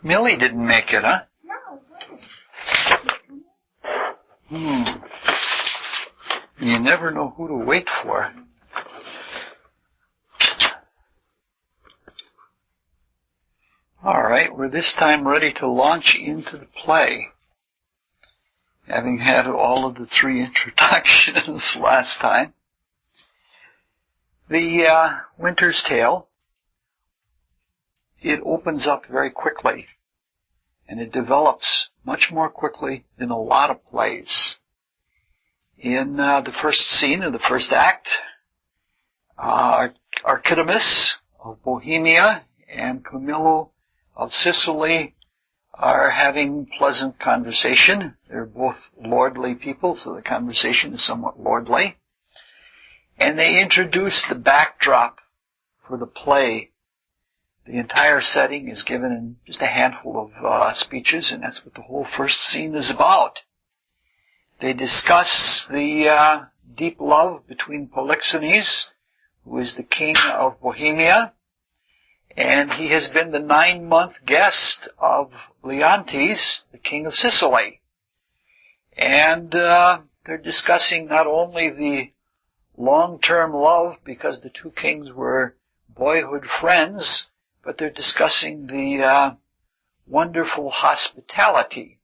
Millie didn't make it, huh? You never know who to wait for. All right, we're this time ready to launch into the play. Having had all of the 3 introductions last time. The Winter's Tale, it opens up very quickly, and it develops much more quickly than a lot of plays. In the first scene of the first act, Archidamus of Bohemia and Camillo of Sicily are having pleasant conversation. They're both lordly people, so the conversation is somewhat lordly. And they introduce the backdrop for the play. The entire setting is given in just a handful of speeches, and that's what the whole first scene is about. They discuss the deep love between Polixenes, who is the king of Bohemia, and he has been the 9-month guest of Leontes, the king of Sicily. And they're discussing not only the long-term love, because the 2 kings were boyhood friends, but they're discussing the wonderful hospitality.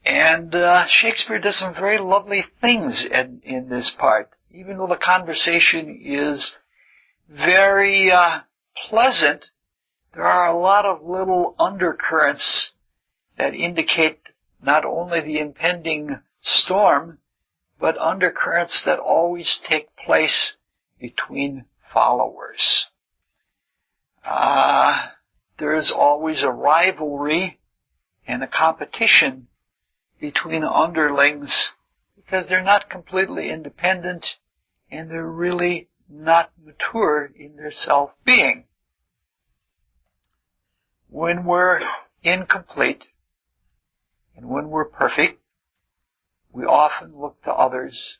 And Shakespeare does some very lovely things in this part. Even though the conversation is very pleasant, there are a lot of little undercurrents that indicate not only the impending storm, but undercurrents that always take place between followers. There is always a rivalry and a competition between underlings because they're not completely independent and they're really not mature in their self-being. When we're incomplete and when we're perfect, we often look to others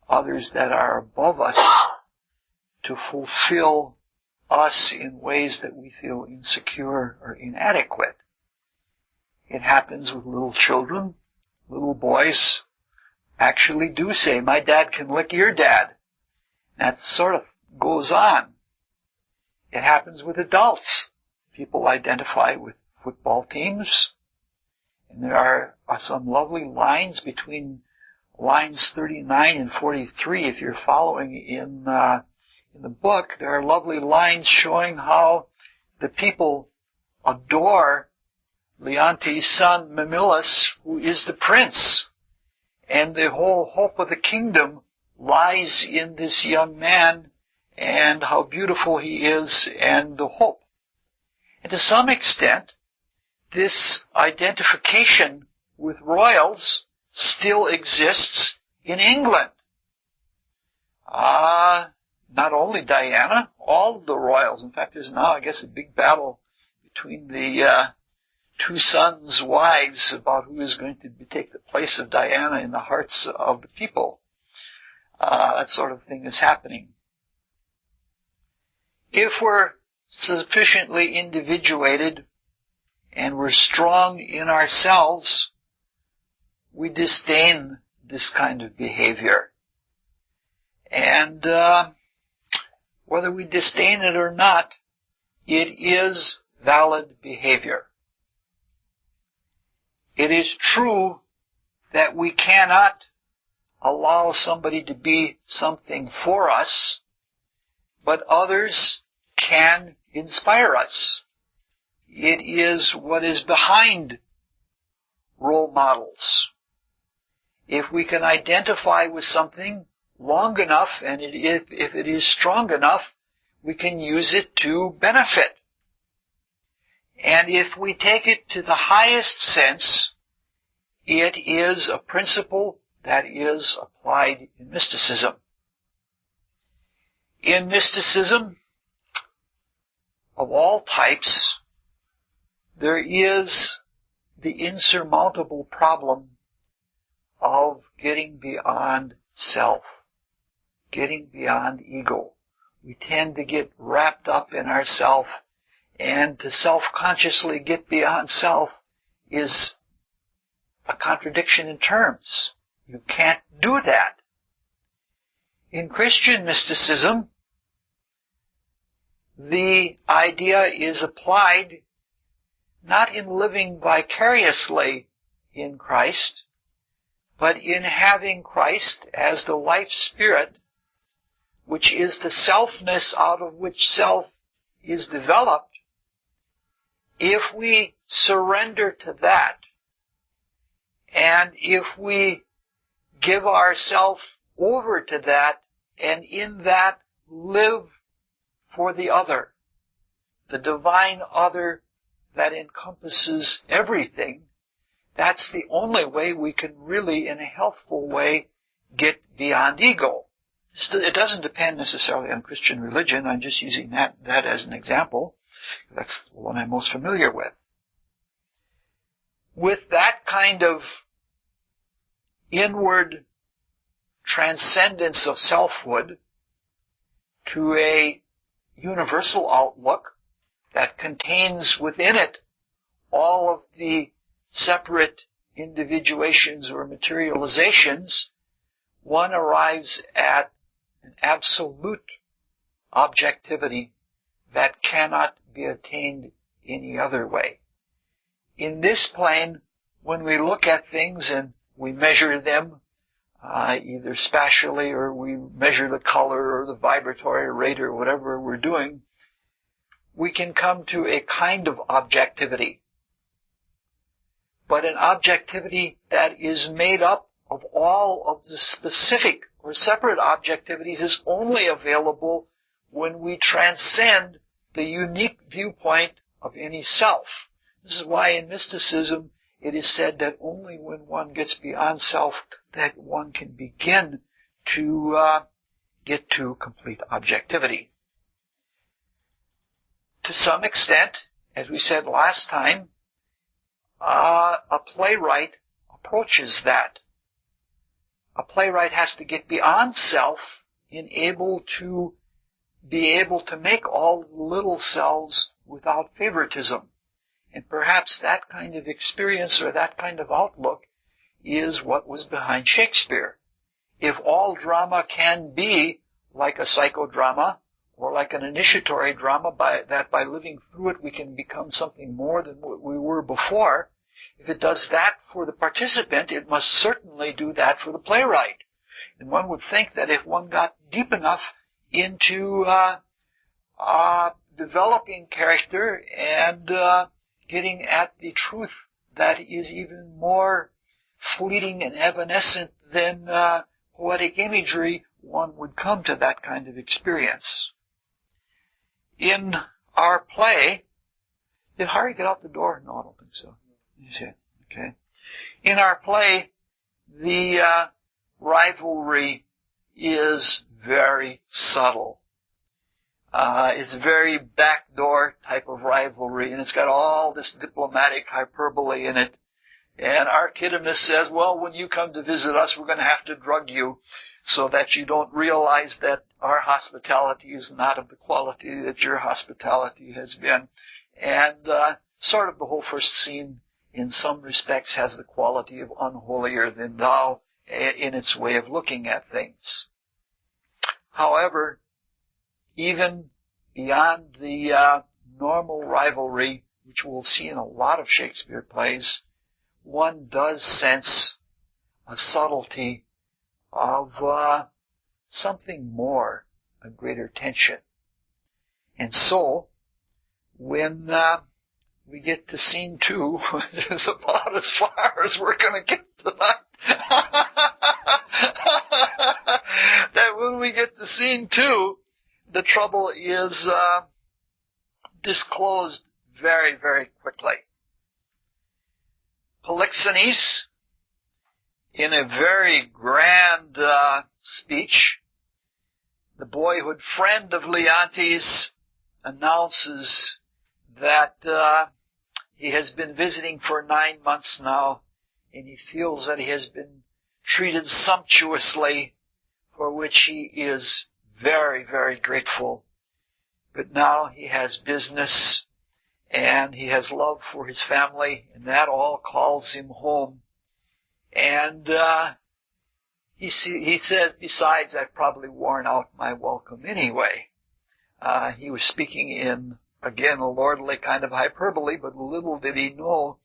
that are above us, to fulfill us in ways that we feel insecure or inadequate. It happens with little children. Little boys actually do say, "My dad can lick your dad." That sort of goes on. It happens with adults. People identify with football teams. And there are some lovely lines between lines 39 and 43. If you're following in the book, there are lovely lines showing how the people adore Leontes' son Mamillus, who is the prince. And the whole hope of the kingdom lies in this young man and how beautiful he is and the hope. And to some extent, this identification with royals still exists in England. Not only Diana, all of the royals. In fact, there's now, I guess, a big battle between the 2 sons' wives about who is going to take the place of Diana in the hearts of the people. That sort of thing is happening. If we're sufficiently individuated and we're strong in ourselves, we disdain this kind of behavior. And whether we disdain it or not, it is valid behavior. It is true that we cannot allow somebody to be something for us, but others can inspire us. It is what is behind role models. If we can identify with something long enough, and if it is strong enough, we can use it to benefit. And if we take it to the highest sense, it is a principle that is applied in mysticism. In mysticism of all types, there is the insurmountable problem of getting beyond self, getting beyond ego. We tend to get wrapped up in ourself And to self-consciously get beyond self is a contradiction in terms. You can't do that. In Christian mysticism, the idea is applied not in living vicariously in Christ, but in having Christ as the life spirit, which is the selfness out of which self is developed. If we surrender to that, and if we give ourselves over to that, and in that live for the other, the divine other that encompasses everything, that's the only way we can really, in a healthful way, get beyond ego. It doesn't depend necessarily on Christian religion. I'm just using that as an example. That's the one I'm most familiar with. With that kind of inward transcendence of selfhood to a universal outlook that contains within it all of the separate individuations or materializations, one arrives at an absolute objectivity that cannot be attained any other way. In this plane, when we look at things and we measure them, either spatially or we measure the color or the vibratory rate or whatever we're doing, we can come to a kind of objectivity. But an objectivity that is made up of all of the specific or separate objectivities is only available when we transcend the unique viewpoint of any self. This is why in mysticism it is said that only when one gets beyond self that one can begin to get to complete objectivity. To some extent, as we said last time, a playwright approaches that. A playwright has to get beyond self in be able to make all little selves without favoritism. And perhaps that kind of experience or that kind of outlook is what was behind Shakespeare. If all drama can be like a psychodrama or like an initiatory drama, by living through it we can become something more than what we were before, if it does that for the participant, it must certainly do that for the playwright. And one would think that if one got deep enough into developing character and getting at the truth that is even more fleeting and evanescent than poetic imagery, one would come to that kind of experience. In our play, did Hari get out the door? No, I don't think so. You see it? Okay. In our play, the rivalry is very subtle. It's a very backdoor type of rivalry, and it's got all this diplomatic hyperbole in it. And Archidamus says, well, when you come to visit us, we're going to have to drug you so that you don't realize that our hospitality is not of the quality that your hospitality has been. And sort of the whole first scene, in some respects, has the quality of unholier than thou in its way of looking at things. However, even beyond the normal rivalry, which we'll see in a lot of Shakespeare plays, one does sense a subtlety of something more, a greater tension. And so, when we get to scene 2, which is about as far as we're going to get tonight, that when we get to scene 2, the trouble is disclosed very, very quickly. Polixenes, in a very grand speech, the boyhood friend of Leontes, announces that he has been visiting for 9 months now, and he feels that he has been treated sumptuously, for which he is very, very grateful. But now he has business and he has love for his family, and that all calls him home. And he says, besides, I've probably worn out my welcome anyway. He was speaking in, again, a lordly kind of hyperbole, but little did he know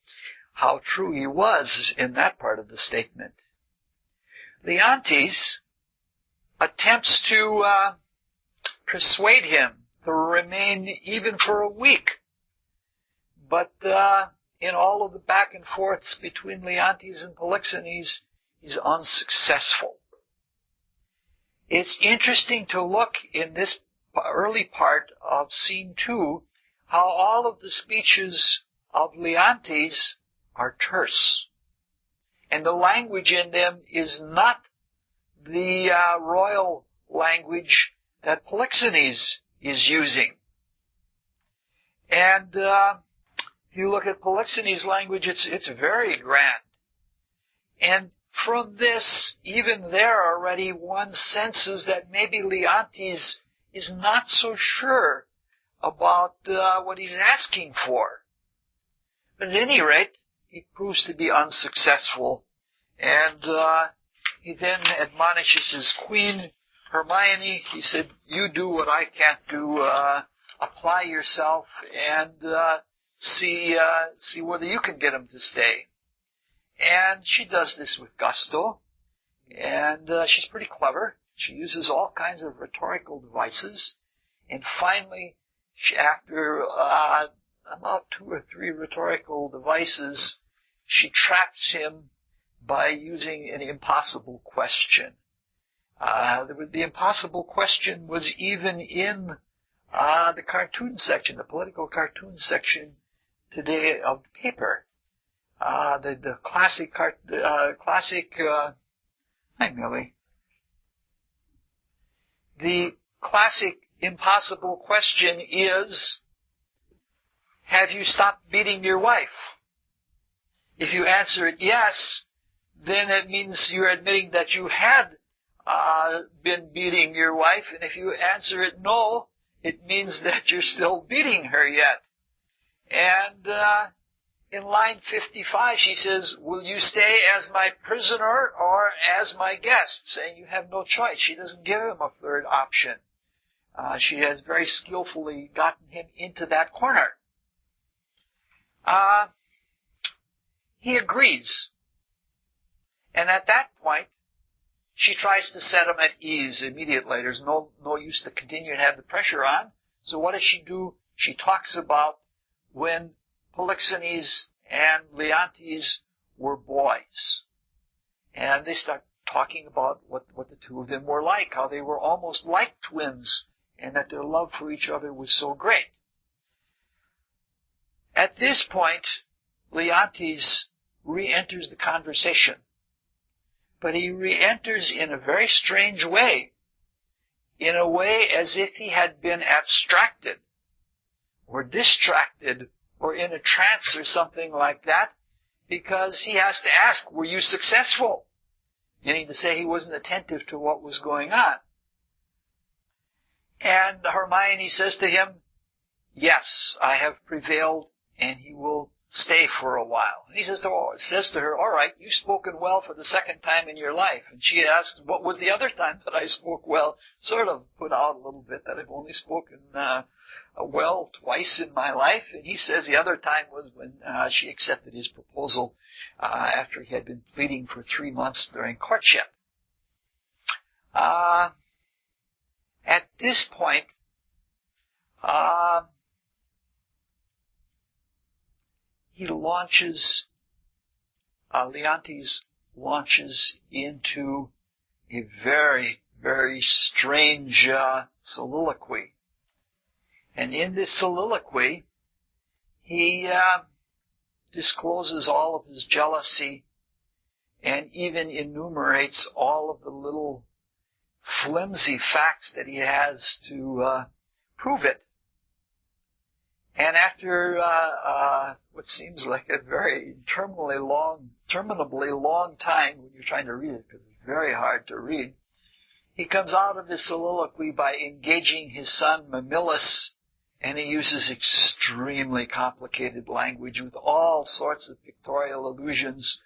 how true he was in that part of the statement. Leontes attempts to persuade him to remain even for a week. But in all of the back and forths between Leontes and Polixenes, he's unsuccessful. It's interesting to look in this early part of scene 2 how all of the speeches of Leontes are terse. And the language in them is not the royal language that Polixenes is using. And if you look at Polixenes' language, it's very grand. And from this, even there already, one senses that maybe Leontes is not so sure about what he's asking for. But at any rate, he proves to be unsuccessful. And he then admonishes his queen, Hermione. He said, you do what I can't do. Apply yourself and see whether you can get him to stay. And she does this with gusto. And she's pretty clever. She uses all kinds of rhetorical devices. And finally, after about 2 or 3 rhetorical devices, she traps him by using an impossible question. The impossible question was even in the cartoon section, the political cartoon section today of the paper. The classic, hi Millie. The classic impossible question is, have you stopped beating your wife? If you answer it yes, then it means you're admitting that you had been beating your wife. And if you answer it no, it means that you're still beating her yet. And in line 55, she says, will you stay as my prisoner or as my guest? Saying you have no choice. She doesn't give him a third option. She has very skillfully gotten him into that corner. He agrees. And at that point, she tries to set him at ease immediately. There's no use to continue to have the pressure on. So what does she do? She talks about when Polixenes and Leontes were boys. And they start talking about what the two of them were like, how they were almost like twins, and that their love for each other was so great. At this point, Leontes re-enters the conversation. But he re-enters in a very strange way, in a way as if he had been abstracted or distracted or in a trance or something like that, because he has to ask, were you successful? Meaning to say he wasn't attentive to what was going on. And Hermione says to him, yes, I have prevailed, and he will stay for a while. And he says to her, all right, you've spoken well for the second time in your life. And she asks, what was the other time that I spoke well? Sort of put out a little bit that I've only spoken well twice in my life. And he says the other time was when she accepted his proposal after he had been pleading for 3 months during courtship. At this point, Leontes launches into a very, very strange soliloquy. And in this soliloquy, he discloses all of his jealousy and even enumerates all of the little flimsy facts that he has to prove it. And after what seems like a very interminably long time when you're trying to read it, because it's very hard to read, he comes out of his soliloquy by engaging his son Mamillus And he uses extremely complicated language with all sorts of pictorial allusions.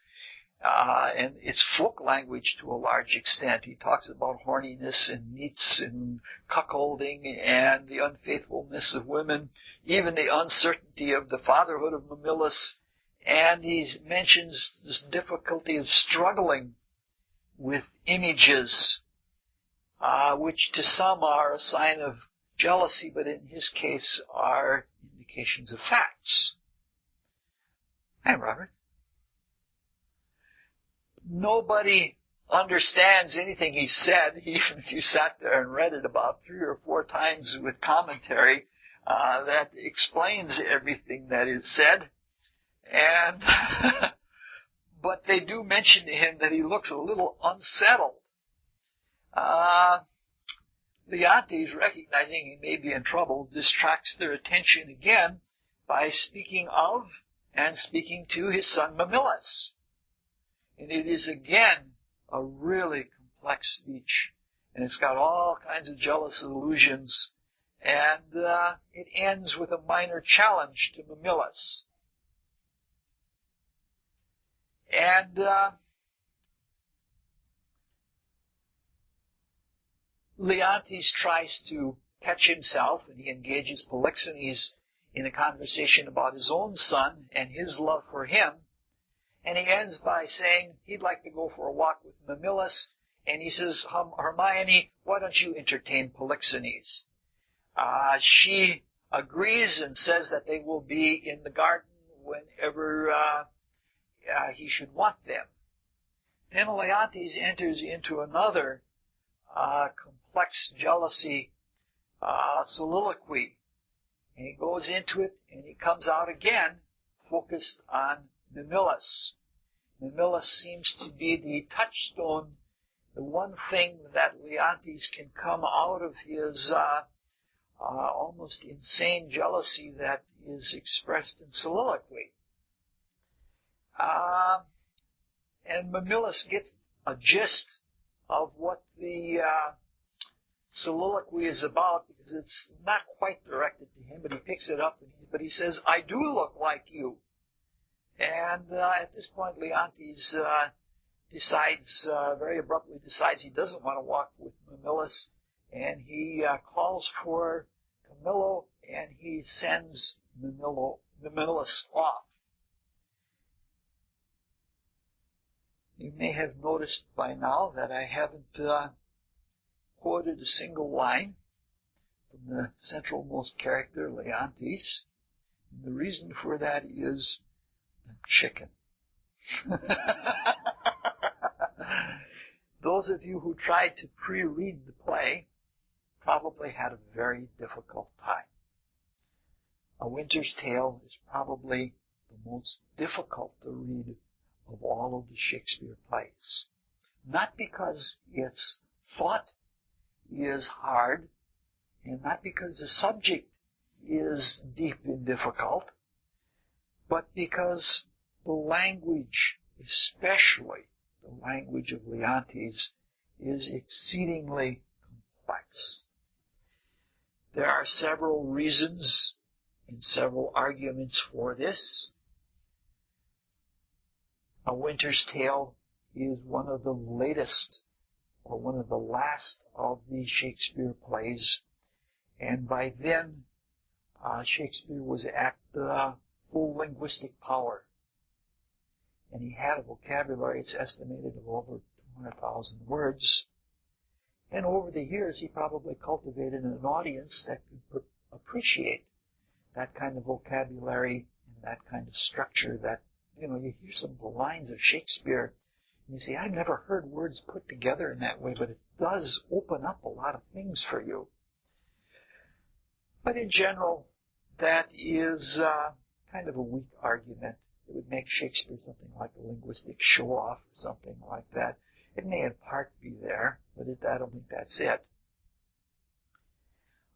And it's folk language to a large extent. He talks about horniness and neats and cuckolding and the unfaithfulness of women, even the uncertainty of the fatherhood of Mamilus. And he mentions this difficulty of struggling with images, which to some are a sign of jealousy, but in his case are indications of facts. Hi, Robert. Nobody understands anything he said, even if you sat there and read it about 3 or 4 times with commentary that explains everything that is said. And but they do mention to him that he looks a little unsettled. Leontes, recognizing he may be in trouble, distracts their attention again by speaking of and speaking to his son Mamilus. And it is again a really complex speech, and it's got all kinds of jealous allusions, and it ends with a minor challenge to Mamilus. And Leontes tries to catch himself, and he engages Polixenes in a conversation about his own son and his love for him. And he ends by saying he'd like to go for a walk with Mamilus, and he says, Hermione, why don't you entertain Polixenes? She agrees and says that they will be in the garden whenever he should want them. Then Leontes enters into another complex jealousy soliloquy. And he goes into it, and he comes out again focused on Mamilus. Mamilus seems to be the touchstone, the one thing that Leontes can come out of his almost insane jealousy that is expressed in soliloquy. And Mamilus gets a gist of what the soliloquy is about, because it's not quite directed to him, but he picks it up, but he says, I do look like you. And at this point, Leontes very abruptly decides he doesn't want to walk with Mamilus, and he calls for Camillo, and he sends Mamilus off. You may have noticed by now that I haven't quoted a single line from the centralmost character, Leontes. And the reason for that is chicken. Those of you who tried to pre-read the play probably had a very difficult time. A Winter's Tale is probably the most difficult to read of all of the Shakespeare plays. Not because its thought is hard, and not because the subject is deep and difficult, but because the language, especially the language of Leontes, is exceedingly complex. There are several reasons and several arguments for this. A Winter's Tale is one of the latest or one of the last of the Shakespeare plays, and by then Shakespeare was at full linguistic power, and he had a vocabulary, it's estimated, of over 200,000 words, and over the years he probably cultivated an audience that could appreciate that kind of vocabulary and that kind of structure that, you hear some of the lines of Shakespeare, and you say, I've never heard words put together in that way, but it does open up a lot of things for you. But in general, that is kind of a weak argument. It would make Shakespeare something like a linguistic show-off or something like that. It may in part be there, but I don't think that's it.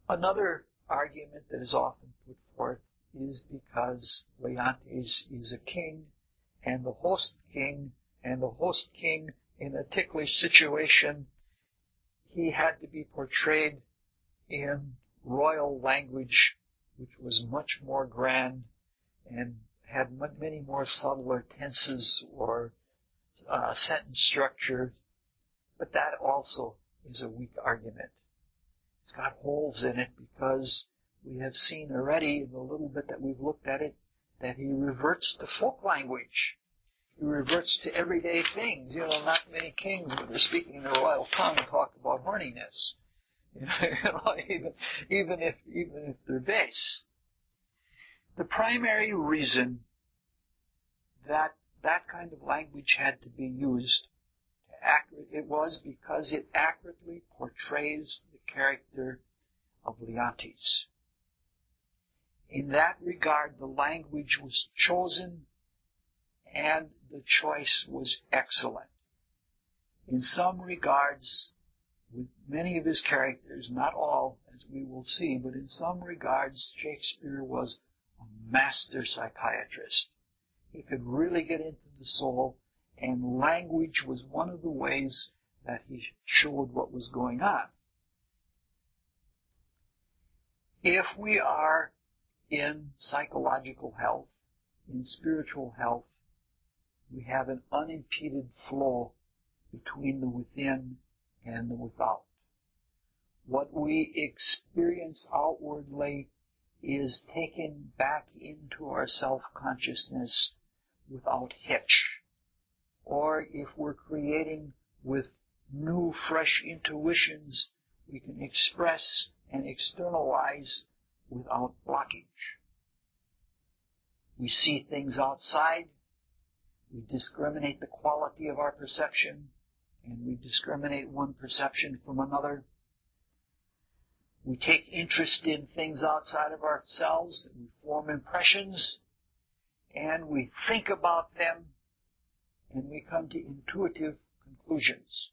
Another argument that is often put forth is because Leontes is a king, and the host king, in a ticklish situation, he had to be portrayed in royal language which was much more grand and had many more subtler tenses or sentence structure. But that also is a weak argument. It's got holes in it because we have seen already in the little bit that we've looked at it that he reverts to folk language. He reverts to everyday things. Not many kings, when they're speaking their royal tongue, talk about horniness. Even if they're base. The primary reason that kind of language had to be used it was because it accurately portrays the character of Leontes. In that regard, the language was chosen and the choice was excellent. In some regards, with many of his characters, not all, as we will see, but in some regards, Shakespeare was a master psychiatrist. He could really get into the soul, and language was one of the ways that he showed what was going on. If we are in psychological health, in spiritual health, we have an unimpeded flow between the within and the without. What we experience outwardly is taken back into our self-consciousness without hitch. Or if we're creating with new, fresh intuitions, we can express and externalize without blockage. We see things outside, we discriminate the quality of our perception, and we discriminate one perception from another. We take interest in things outside of ourselves, we form impressions, and we think about them, and we come to intuitive conclusions.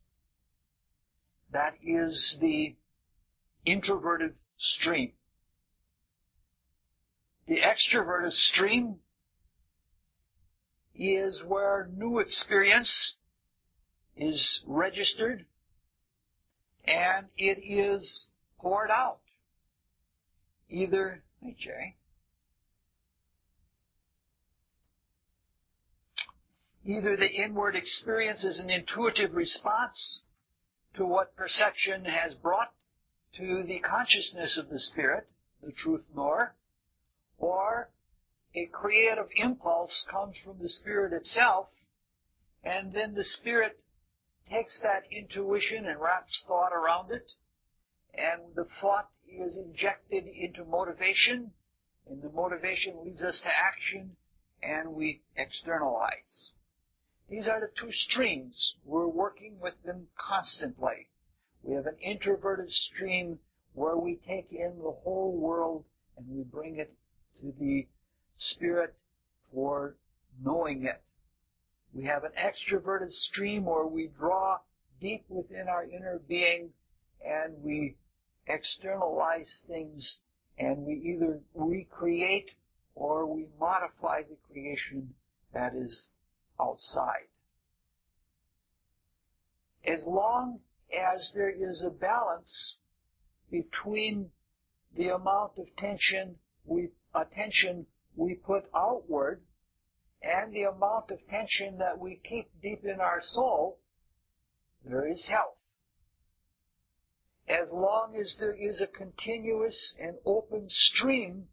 That is the introverted stream. The extroverted stream is where new experience is registered and it is poured out. Either, hey Jerry, either the inward experience is an intuitive response to what perception has brought to the consciousness of the spirit, the truth knower, or a creative impulse comes from the spirit itself, and then the spirit takes that intuition and wraps thought around it, and the thought is injected into motivation, and the motivation leads us to action, and we externalize. These are the two streams. We're working with them constantly. We have an introverted stream where we take in the whole world and we bring it to the spirit for knowing it. We have an extroverted stream where we draw deep within our inner being and we externalize things and we either recreate or we modify the creation that is outside. As long as there is a balance between the amount of attention we put outward and the amount of tension that we keep deep in our soul, there is health. As long as there is a continuous and open stream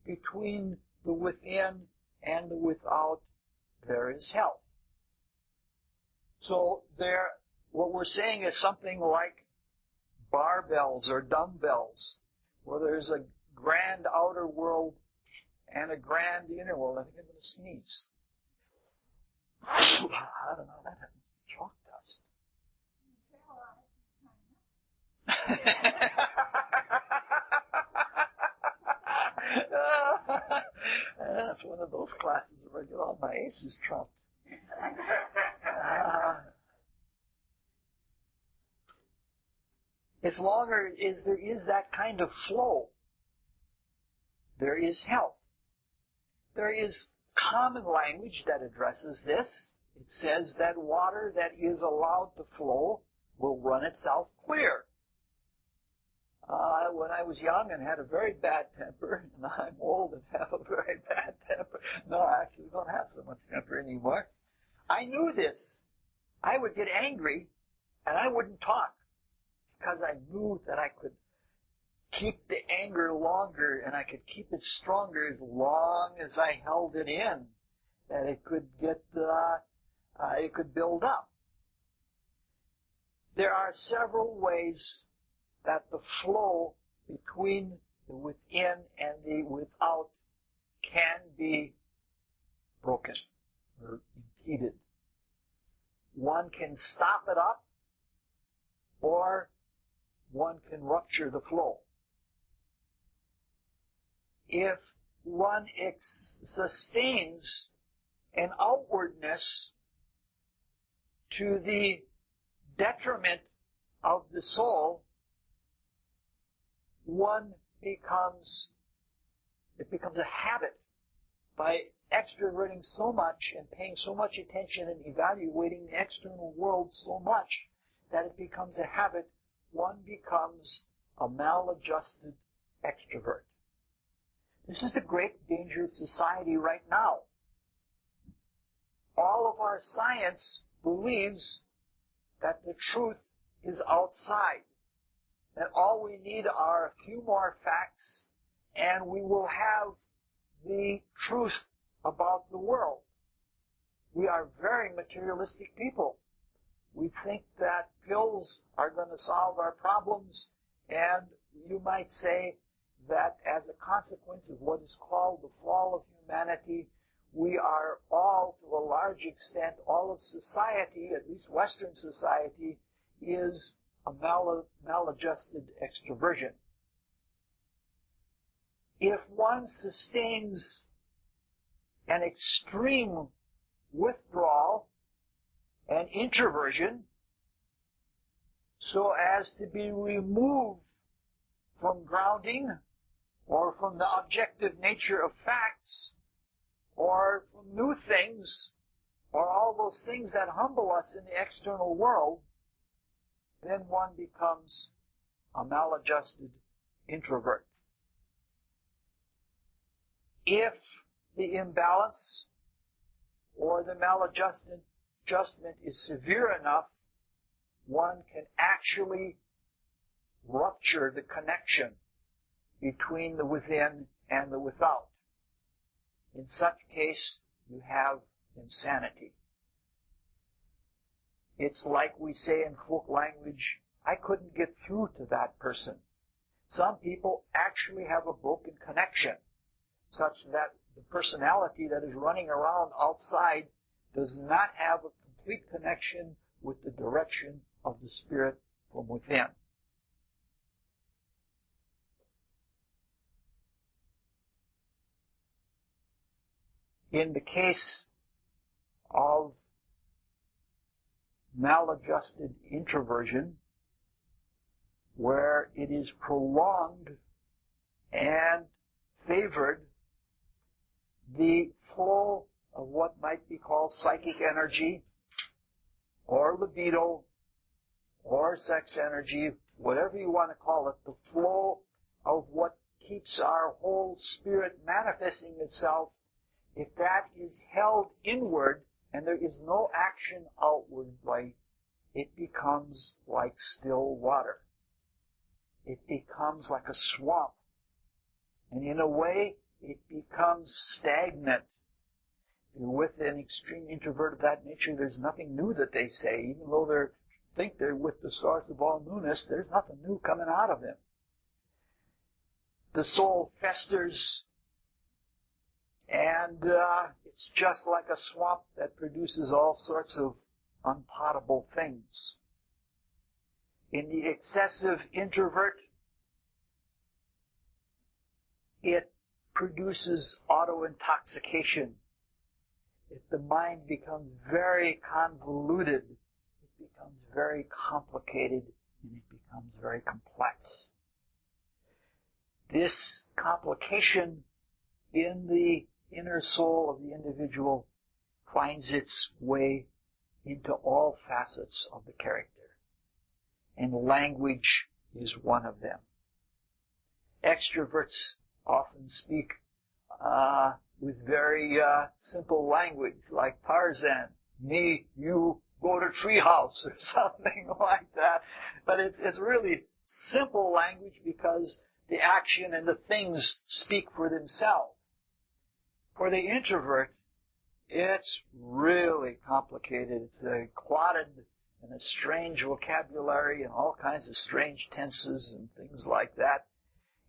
between the within and the without, there is health. So what we're saying is something like barbells or dumbbells, where there's a grand outer world and a grand inner world. I think I'm going to sneeze. I don't know, that happened. Chalk dust. That's one of those classes where I get all my aces trumped. As long as there is that kind of flow, there is health. There is common language that addresses this. It says that water that is allowed to flow will run itself clear. When I was young and had a very bad temper, and I'm old and have a very bad temper. No, I actually don't have so much temper anymore. I knew this. I would get angry and I wouldn't talk because I knew that I could keep the anger longer and I could keep it stronger as long as I held it in, that it could it could build up. There are several ways that the flow between the within and the without can be broken or impeded. One can stop it up, or one can rupture the flow. If one sustains an outwardness to the detriment of the soul, it becomes a habit. By extroverting so much and paying so much attention and evaluating the external world so much that it becomes a habit, one becomes a maladjusted extrovert. This is the great danger of society right now. All of our science believes that the truth is outside, that all we need are a few more facts and we will have the truth about the world. We are very materialistic people. We think that pills are going to solve our problems, and you might say that as a consequence of what is called the fall of humanity, we are all, to a large extent, all of society, at least Western society, is a maladjusted extroversion. If one sustains an extreme withdrawal and introversion so as to be removed from grounding or from the objective nature of facts or from new things or all those things that humble us in the external world, then one becomes a maladjusted introvert. If the imbalance or the maladjustment is severe enough, one can actually rupture the connection between the within and the without. In such case, you have insanity. It's like we say in folk language, I couldn't get through to that person. Some people actually have a broken connection, such that the personality that is running around outside does not have a complete connection with the direction of the spirit from within. In the case of maladjusted introversion, where it is prolonged and favored, the flow of what might be called psychic energy or libido or sex energy, whatever you want to call it, the flow of what keeps our whole spirit manifesting itself, if that is held inward and there is no action outwardly, it becomes like still water. It becomes like a swamp. And in a way, it becomes stagnant. With an extreme introvert of that nature, there's nothing new that they say. Even though they think they're with the source of all newness, there's nothing new coming out of them. The soul festers, and it's just like a swamp that produces all sorts of unpotable things. In the excessive introvert, it produces auto-intoxication. If the mind becomes very convoluted, it becomes very complicated, and it becomes very complex. This complication in the inner soul of the individual finds its way into all facets of the character. And language is one of them. Extroverts often speak with very simple language, like Tarzan, me, you, go to treehouse, or something like that. But it's really simple language because the action and the things speak for themselves. For the introvert, it's really complicated. It's clotted in a strange vocabulary and all kinds of strange tenses and things like that.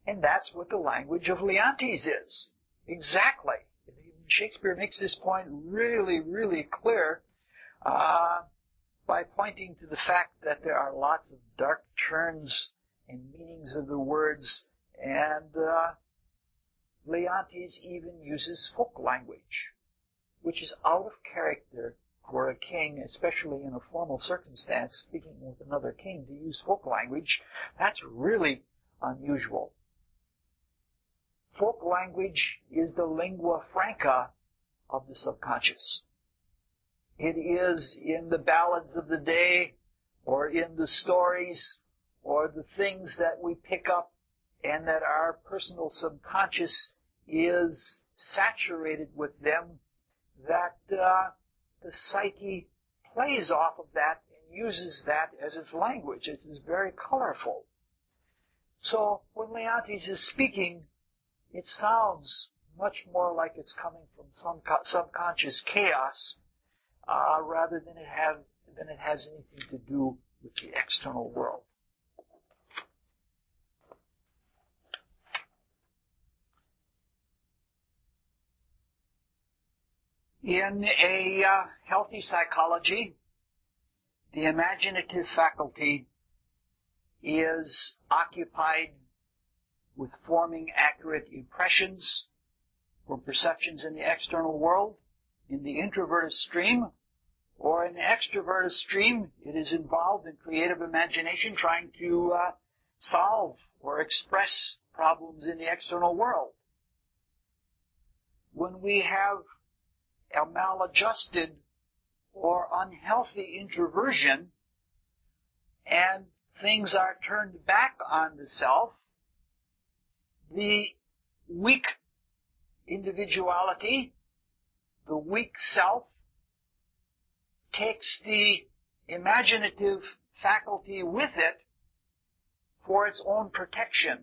And that's what the language of Leontes is. Exactly. Shakespeare makes this point really, really clear by pointing to the fact that there are lots of dark turns and meanings of the words, and Leontes even uses folk language, which is out of character for a king, especially in a formal circumstance, speaking with another king, to use folk language. That's really unusual. Folk language is the lingua franca of the subconscious. It is in the ballads of the day, or in the stories, or the things that we pick up, and that our personal subconscious is saturated with them, that the psyche plays off of that and uses that as its language. It is very colorful. So when Leontes is speaking, it sounds much more like it's coming from some subconscious chaos rather than it has anything to do with the external world. In a healthy psychology, the imaginative faculty is occupied with forming accurate impressions from perceptions in the external world. In the introverted stream or in the extroverted stream, it is involved in creative imagination, trying to solve or express problems in the external world. When we have a maladjusted or unhealthy introversion and things are turned back on the self, the weak individuality, the weak self, takes the imaginative faculty with it for its own protection,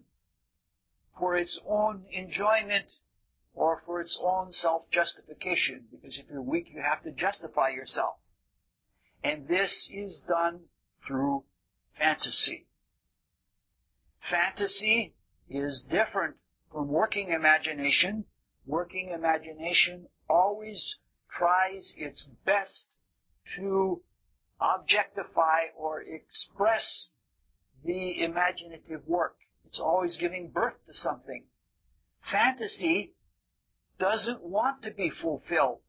for its own enjoyment, or for its own self-justification. Because if you're weak, you have to justify yourself. And this is done through fantasy. Fantasy is different from working imagination. Working imagination always tries its best to objectify or express the imaginative work. It's always giving birth to something. Fantasy doesn't want to be fulfilled.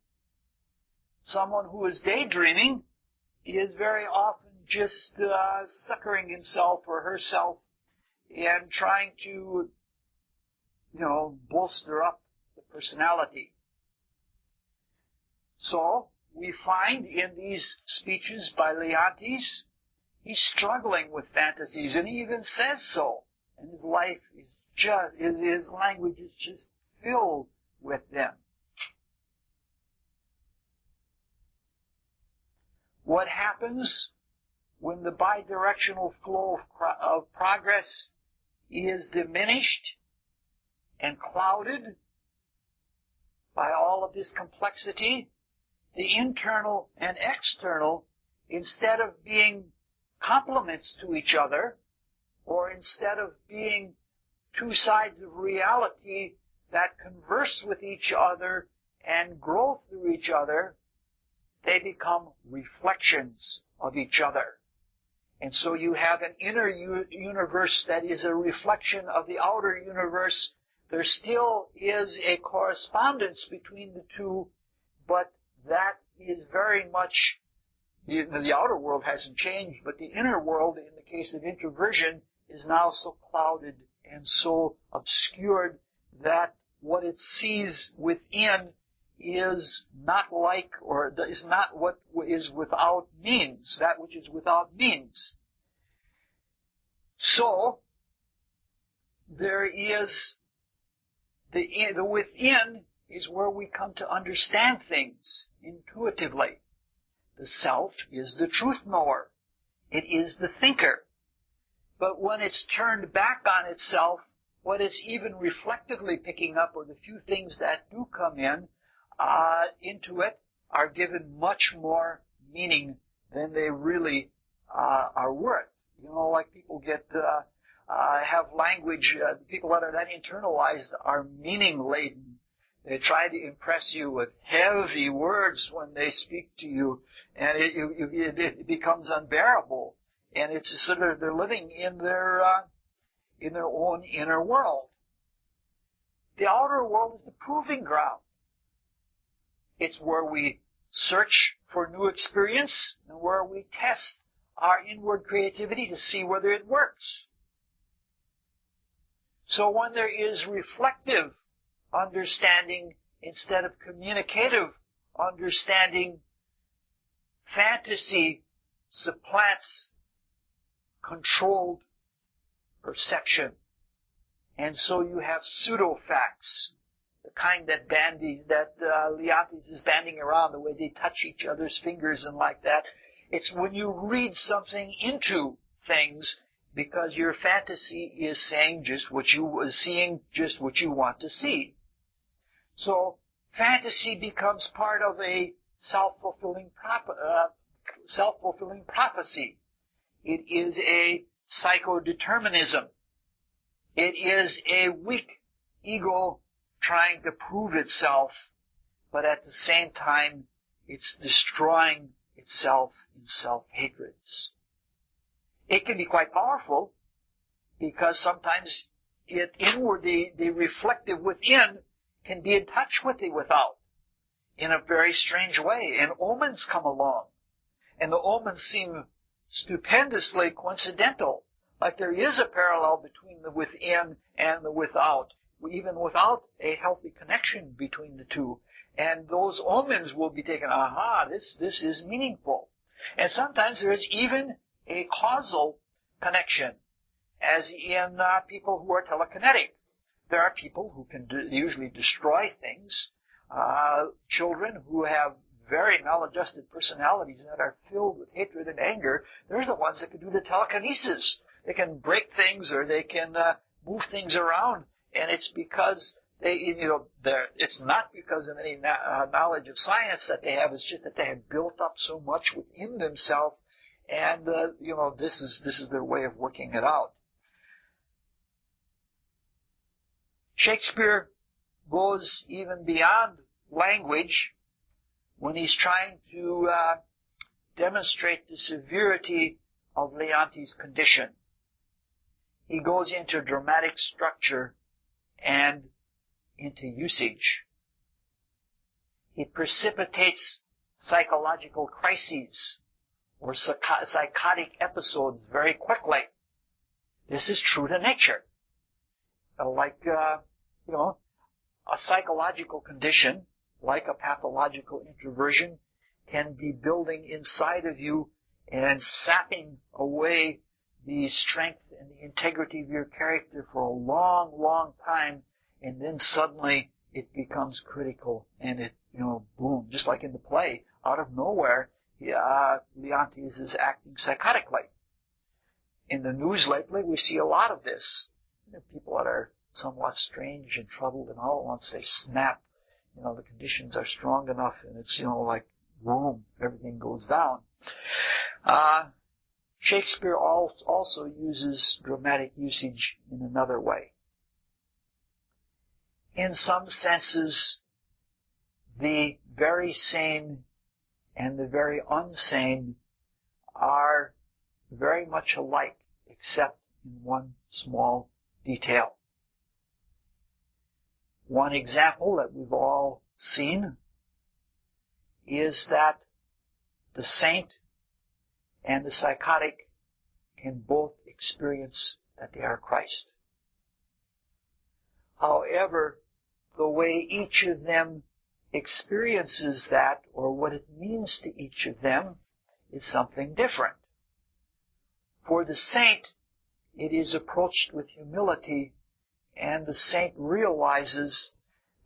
Someone who is daydreaming is very often just suckering himself or herself and trying to, bolster up the personality. So we find in these speeches by Leontes, he's struggling with fantasies, and he even says so. And his life is just, his language is just filled with them. What happens when the bidirectional flow of progress is diminished and clouded by all of this complexity? The internal and external, instead of being complements to each other, or instead of being two sides of reality that converse with each other and grow through each other, they become reflections of each other. And so you have an inner universe that is a reflection of the outer universe. There still is a correspondence between the two, but that is very much, the outer world hasn't changed, but the inner world, in the case of introversion, is now so clouded and so obscured that what it sees within is not like, or is not what is without means, that which is without means. So, there is the within is where we come to understand things intuitively. The self is the truth knower. It is the thinker. But when it's turned back on itself, what it's even reflectively picking up, or the few things that do come in into it, are given much more meaning than they really are worth. You know, like people have language, people that are that internalized are meaning laden. They try to impress you with heavy words when they speak to you, and it becomes unbearable. And it's sort of, they're living in their own inner world. The outer world is the proving ground. It's where we search for new experience and where we test our inward creativity to see whether it works. So when there is reflective understanding instead of communicative understanding, fantasy supplants controlled perception. And so you have pseudo-facts, the kind that Leontes is banding around, the way they touch each other's fingers and like that. It's when you read something into things because your fantasy is saying seeing just what you want to see. So fantasy becomes part of a self-fulfilling prophecy. It is a psychodeterminism. It is a weak ego trying to prove itself, but at the same time, it's destroying itself in self-hatreds. It can be quite powerful because sometimes the reflective within can be in touch with the without in a very strange way. And omens come along. And the omens seem stupendously coincidental. Like there is a parallel between the within and the without, even without a healthy connection between the two. And those omens will be taken, this is meaningful. And sometimes there is even a causal connection, as in people who are telekinetic. There are people who can usually destroy things, children who have very maladjusted personalities that are filled with hatred and anger. They're the ones that can do the telekinesis. They can break things or they can move things around, and it's because it's not because of any knowledge of science that they have. It's just that they have built up so much within themselves, and this is their way of working it out. Shakespeare goes even beyond language when he's trying to demonstrate the severity of Leontes' condition. He goes into dramatic structure and into usage. He precipitates psychological crises or psychotic episodes very quickly. This is true to nature. A psychological condition, like a pathological introversion, can be building inside of you and sapping away the strength and the integrity of your character for a long, long time, and then suddenly it becomes critical, and it, boom, just like in the play, out of nowhere, Leontes is acting psychotically. In the news lately, we see a lot of this. People that are somewhat strange and troubled, and all at once they snap. The conditions are strong enough, and it's, like, boom, everything goes down. Shakespeare also uses dramatic usage in another way. In some senses, the very sane and the very unsane are very much alike, except in one small detail. One example that we've all seen is that the saint and the psychotic can both experience that they are Christ. However, the way each of them experiences that, or what it means to each of them, is something different. For the saint, it is approached with humility and the saint realizes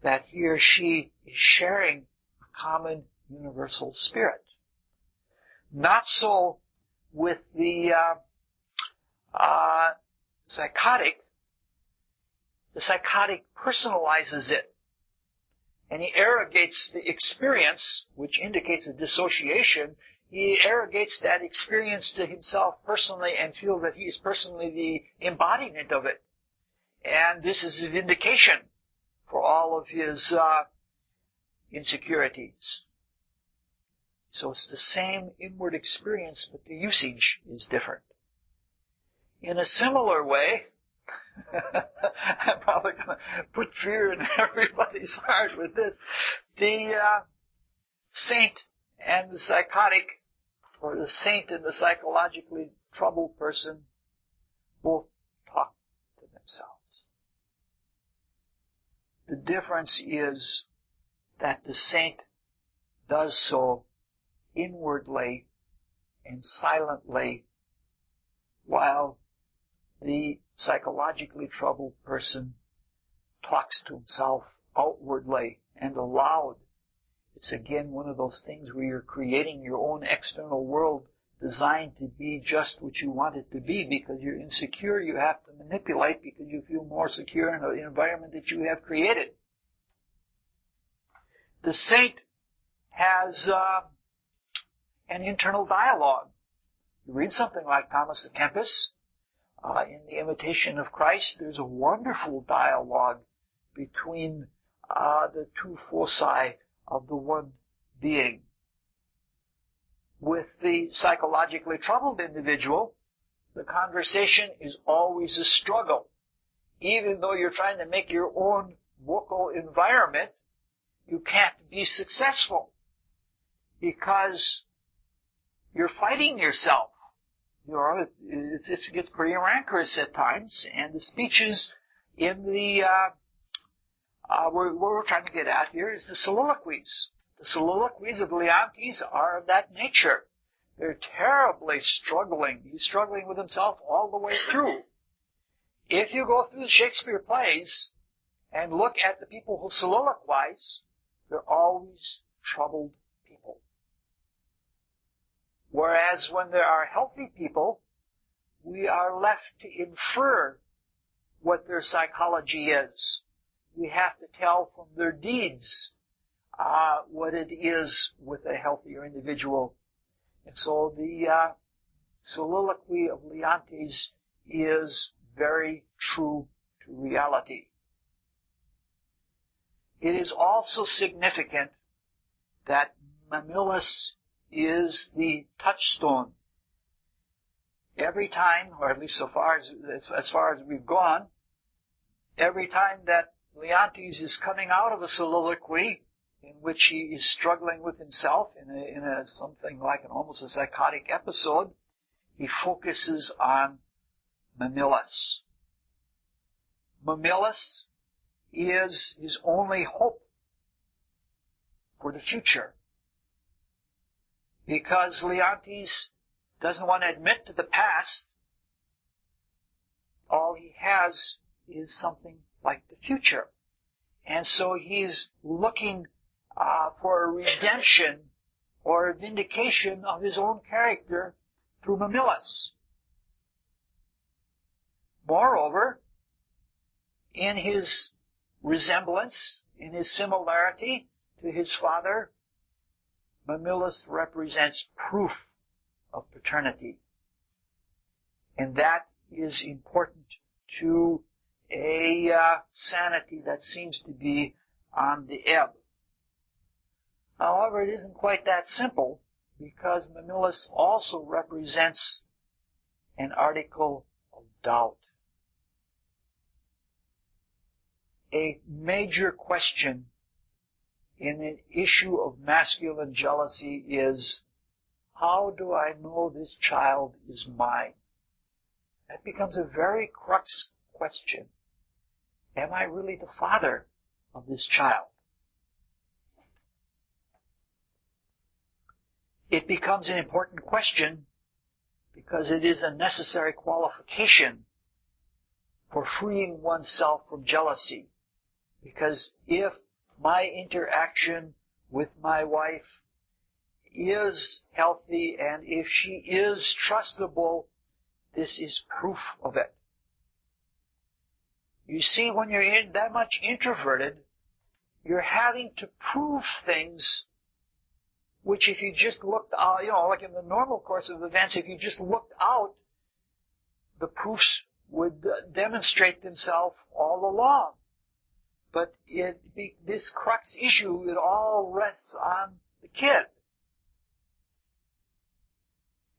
that he or she is sharing a common universal spirit. Not so with the psychotic. The psychotic personalizes it, and he arrogates the experience, which indicates a dissociation. He arrogates that experience to himself personally and feels that he is personally the embodiment of it. And this is a vindication for all of his insecurities. So it's the same inward experience, but the usage is different. In a similar way, I'm probably going to put fear in everybody's heart with this, the saint and the psychotic, or the saint and the psychologically troubled person, both talk to themselves. The difference is that the saint does so inwardly and silently, while the psychologically troubled person talks to himself outwardly and aloud. It's again one of those things where you're creating your own external world designed to be just what you want it to be. Because you're insecure, you have to manipulate because you feel more secure in the environment that you have created. The saint has an internal dialogue. You read something like Thomas à Kempis, in The Imitation of Christ, there's a wonderful dialogue between the two foci of the one being. With the psychologically troubled individual, the conversation is always a struggle. Even though you're trying to make your own vocal environment, you can't be successful because you're fighting yourself. It gets pretty rancorous at times, and the speeches in the what we're trying to get at here is the soliloquies. The soliloquies of Leontes are of that nature. They're terribly struggling. He's struggling with himself all the way through. If you go through the Shakespeare plays and look at the people who soliloquize, they're always troubled people. Whereas when there are healthy people, we are left to infer what their psychology is. We have to tell from their deeds what it is with a healthier individual. And so the soliloquy of Leontes is very true to reality. It is also significant that Mamilus is the touchstone. Every time, or at least as far as we've gone, every time that Leontes is coming out of a soliloquy in which he is struggling with himself in something like almost a psychotic episode, he focuses on Mamilus. Mamilus is his only hope for the future, because Leontes doesn't want to admit to the past. All he has is something like the future. And so he's looking for a redemption or a vindication of his own character through Mamilus. Moreover, in his resemblance, in his similarity to his father, Mamilus represents proof of paternity. And that is important to a sanity that seems to be on the ebb. However, it isn't quite that simple, because Mamilus also represents an article of doubt. A major question in an issue of masculine jealousy is, how do I know this child is mine? That becomes a very crux question. Am I really the father of this child? It becomes an important question because it is a necessary qualification for freeing oneself from jealousy. Because if my interaction with my wife is healthy and if she is trustable, this is proof of it. You see, when you're that much introverted, you're having to prove things which if you just looked out, like in the normal course of events, if you just looked out, the proofs would demonstrate themselves all along. But this crux issue, it all rests on the kid.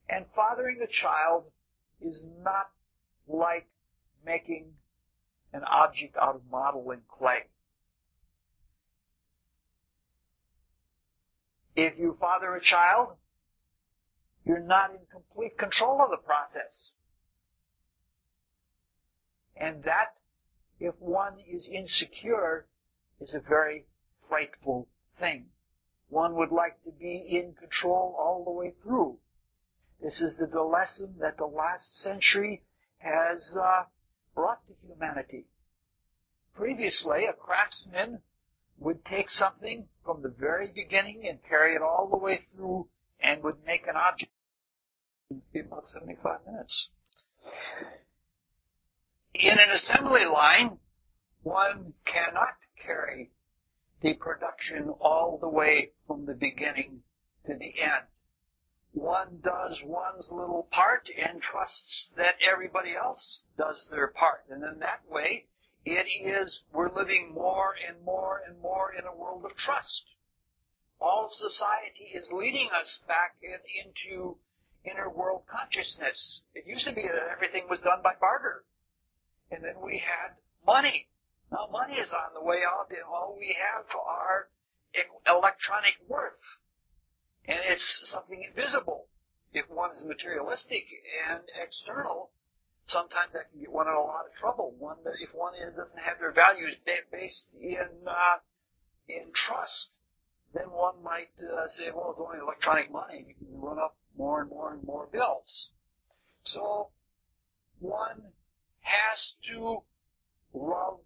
And fathering a child is not like making an object out of modeling clay. If you father a child, you're not in complete control of the process. And that, if one is insecure, is a very frightful thing. One would like to be in control all the way through. This is the lesson that the last century has brought to humanity. Previously, a craftsman would take something from the very beginning and carry it all the way through and would make an object in about 75 minutes. In an assembly line, one cannot carry the production all the way from the beginning to the end. One does one's little part and trusts that everybody else does their part. And in that way, we're living more and more and more in a world of trust. All society is leading us back into inner world consciousness. It used to be that everything was done by barter. And then we had money. Now money is on the way out, and all we have are electronic worth. And it's something invisible. If one is materialistic and external, sometimes that can get one in a lot of trouble. If one doesn't have their values based in trust, then one might say, well, it's only electronic money. You can run up more and more and more bills. So one has to love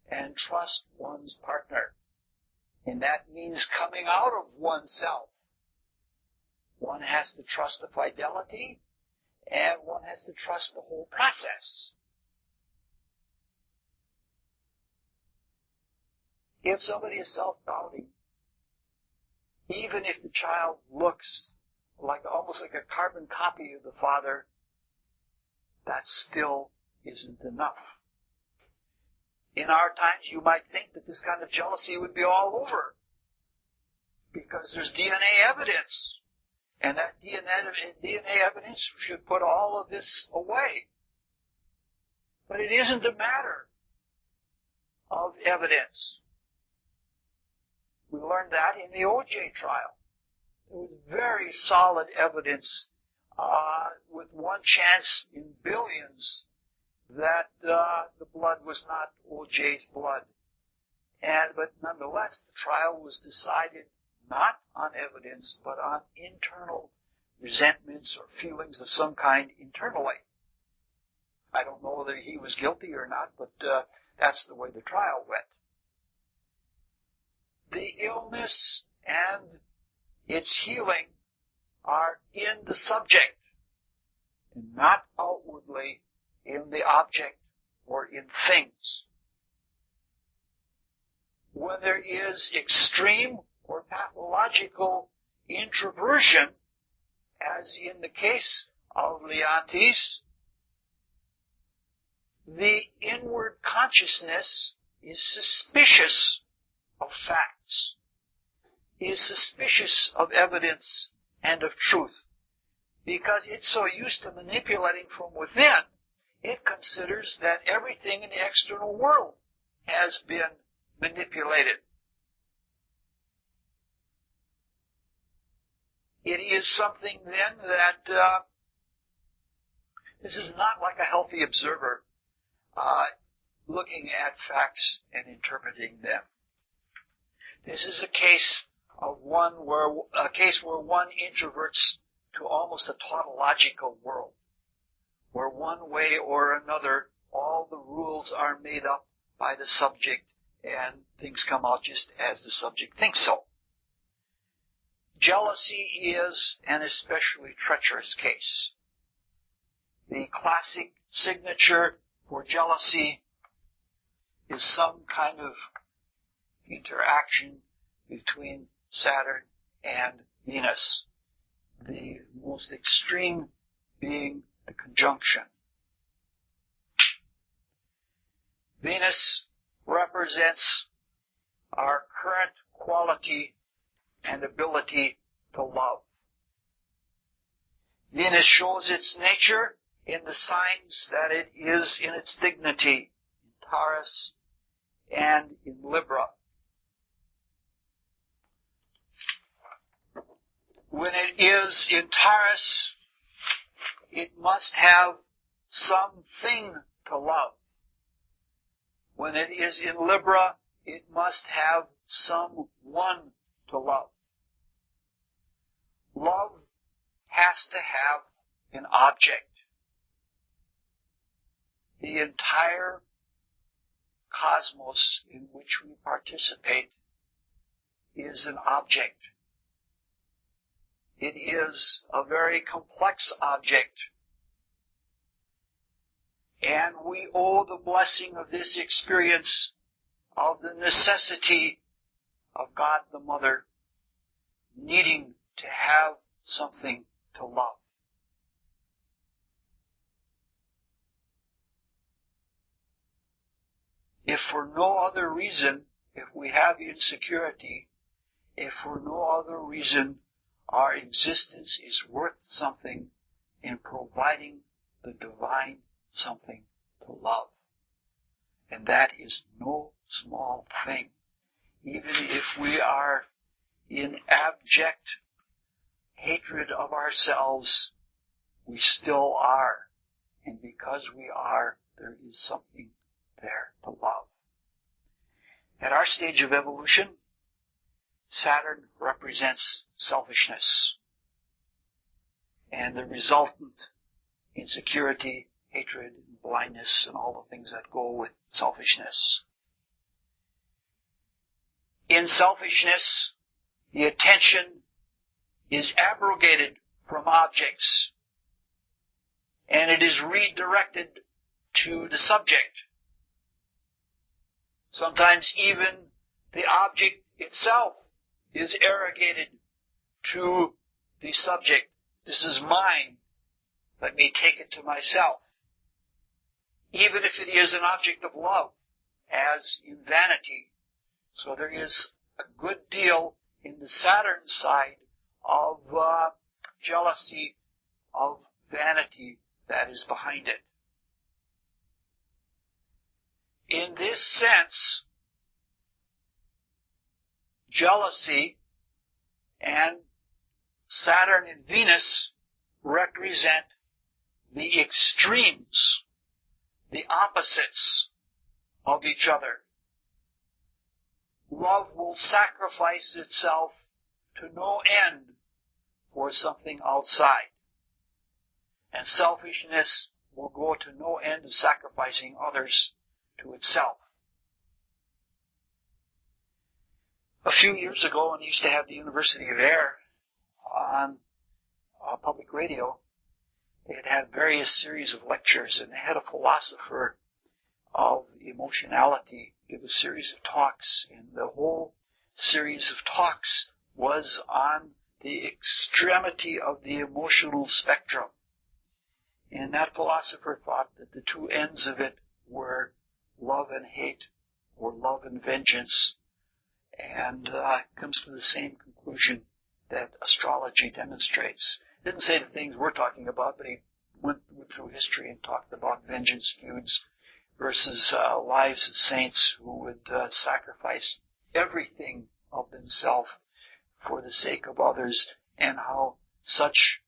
and trust one's partner. And that means coming out of oneself. One has to trust the fidelity, and one has to trust the whole process. If somebody is self-doubting, even if the child looks almost like a carbon copy of the father, that still isn't enough. In our times, you might think that this kind of jealousy would be all over, because there's DNA evidence. And that DNA evidence should put all of this away. But it isn't a matter of evidence. We learned that in the O.J. trial. There was very solid evidence with one chance in billions that the blood was not O.J.'s blood. But nonetheless, the trial was decided not on evidence, but on internal resentments or feelings of some kind internally. I don't know whether he was guilty or not, but that's the way the trial went. The illness and its healing are in the subject, and not outwardly in the object or in things. When there is extreme or pathological introversion, as in the case of Leontes, the inward consciousness is suspicious of facts, is suspicious of evidence and of truth, because it's so used to manipulating from within, it considers that everything in the external world has been manipulated. It is something then that this is not like a healthy observer looking at facts and interpreting them. This is a case where one introverts to almost a tautological world, where one way or another all the rules are made up by the subject and things come out just as the subject thinks so. Jealousy is an especially treacherous case. The classic signature for jealousy is some kind of interaction between Saturn and Venus, the most extreme being the conjunction. Venus represents our current quality and ability to love. Venus shows its nature in the signs that it is in its dignity, in Taurus and in Libra. When it is in Taurus, it must have something to love. When it is in Libra, it must have someone to love. Love has to have an object. The entire cosmos in which we participate is an object. It is a very complex object. And we owe the blessing of this experience of the necessity of God the Mother needing to have something to love. If for no other reason, if we have insecurity, if for no other reason our existence is worth something in providing the divine something to love. And that is no small thing. Even if we are in abject hatred of ourselves, we still are. And because we are, there is something there to love. At our stage of evolution, Saturn represents selfishness and the resultant insecurity, hatred, and blindness, and all the things that go with selfishness. In selfishness, the attention is abrogated from objects, and it is redirected to the subject. Sometimes even the object itself is arrogated to the subject. This is mine. Let me take it to myself. Even if it is an object of love, as in vanity. So there is a good deal in the Saturn side of jealousy, of vanity that is behind it. In this sense, jealousy and Saturn and Venus represent the extremes, the opposites of each other. Love will sacrifice itself to no end for something outside. And selfishness will go to no end of sacrificing others to itself. A few years ago, when I used to have the University of Air on public radio, they had various series of lectures, and they had a philosopher of emotionality give a series of talks, and the whole series of talks was on the extremity of the emotional spectrum. And that philosopher thought that the two ends of it were love and hate, or love and vengeance, and comes to the same conclusion that astrology demonstrates. He didn't say the things we're talking about, but he went through history and talked about vengeance feuds versus lives of saints who would sacrifice everything of themselves for the sake of others, and how such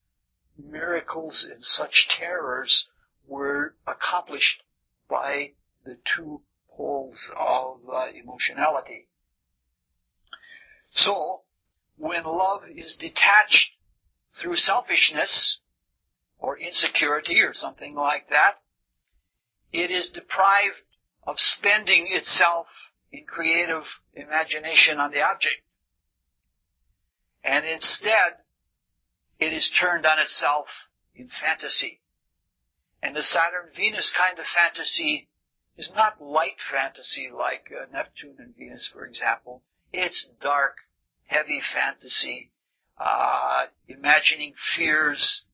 miracles and such terrors were accomplished by the two poles of emotionality. So, when love is detached through selfishness or insecurity or something like that, it is deprived of spending itself in creative imagination on the object. And instead, it is turned on itself in fantasy. And the Saturn-Venus kind of fantasy is not light fantasy like Neptune and Venus, for example. It's dark, heavy fantasy, imagining fears.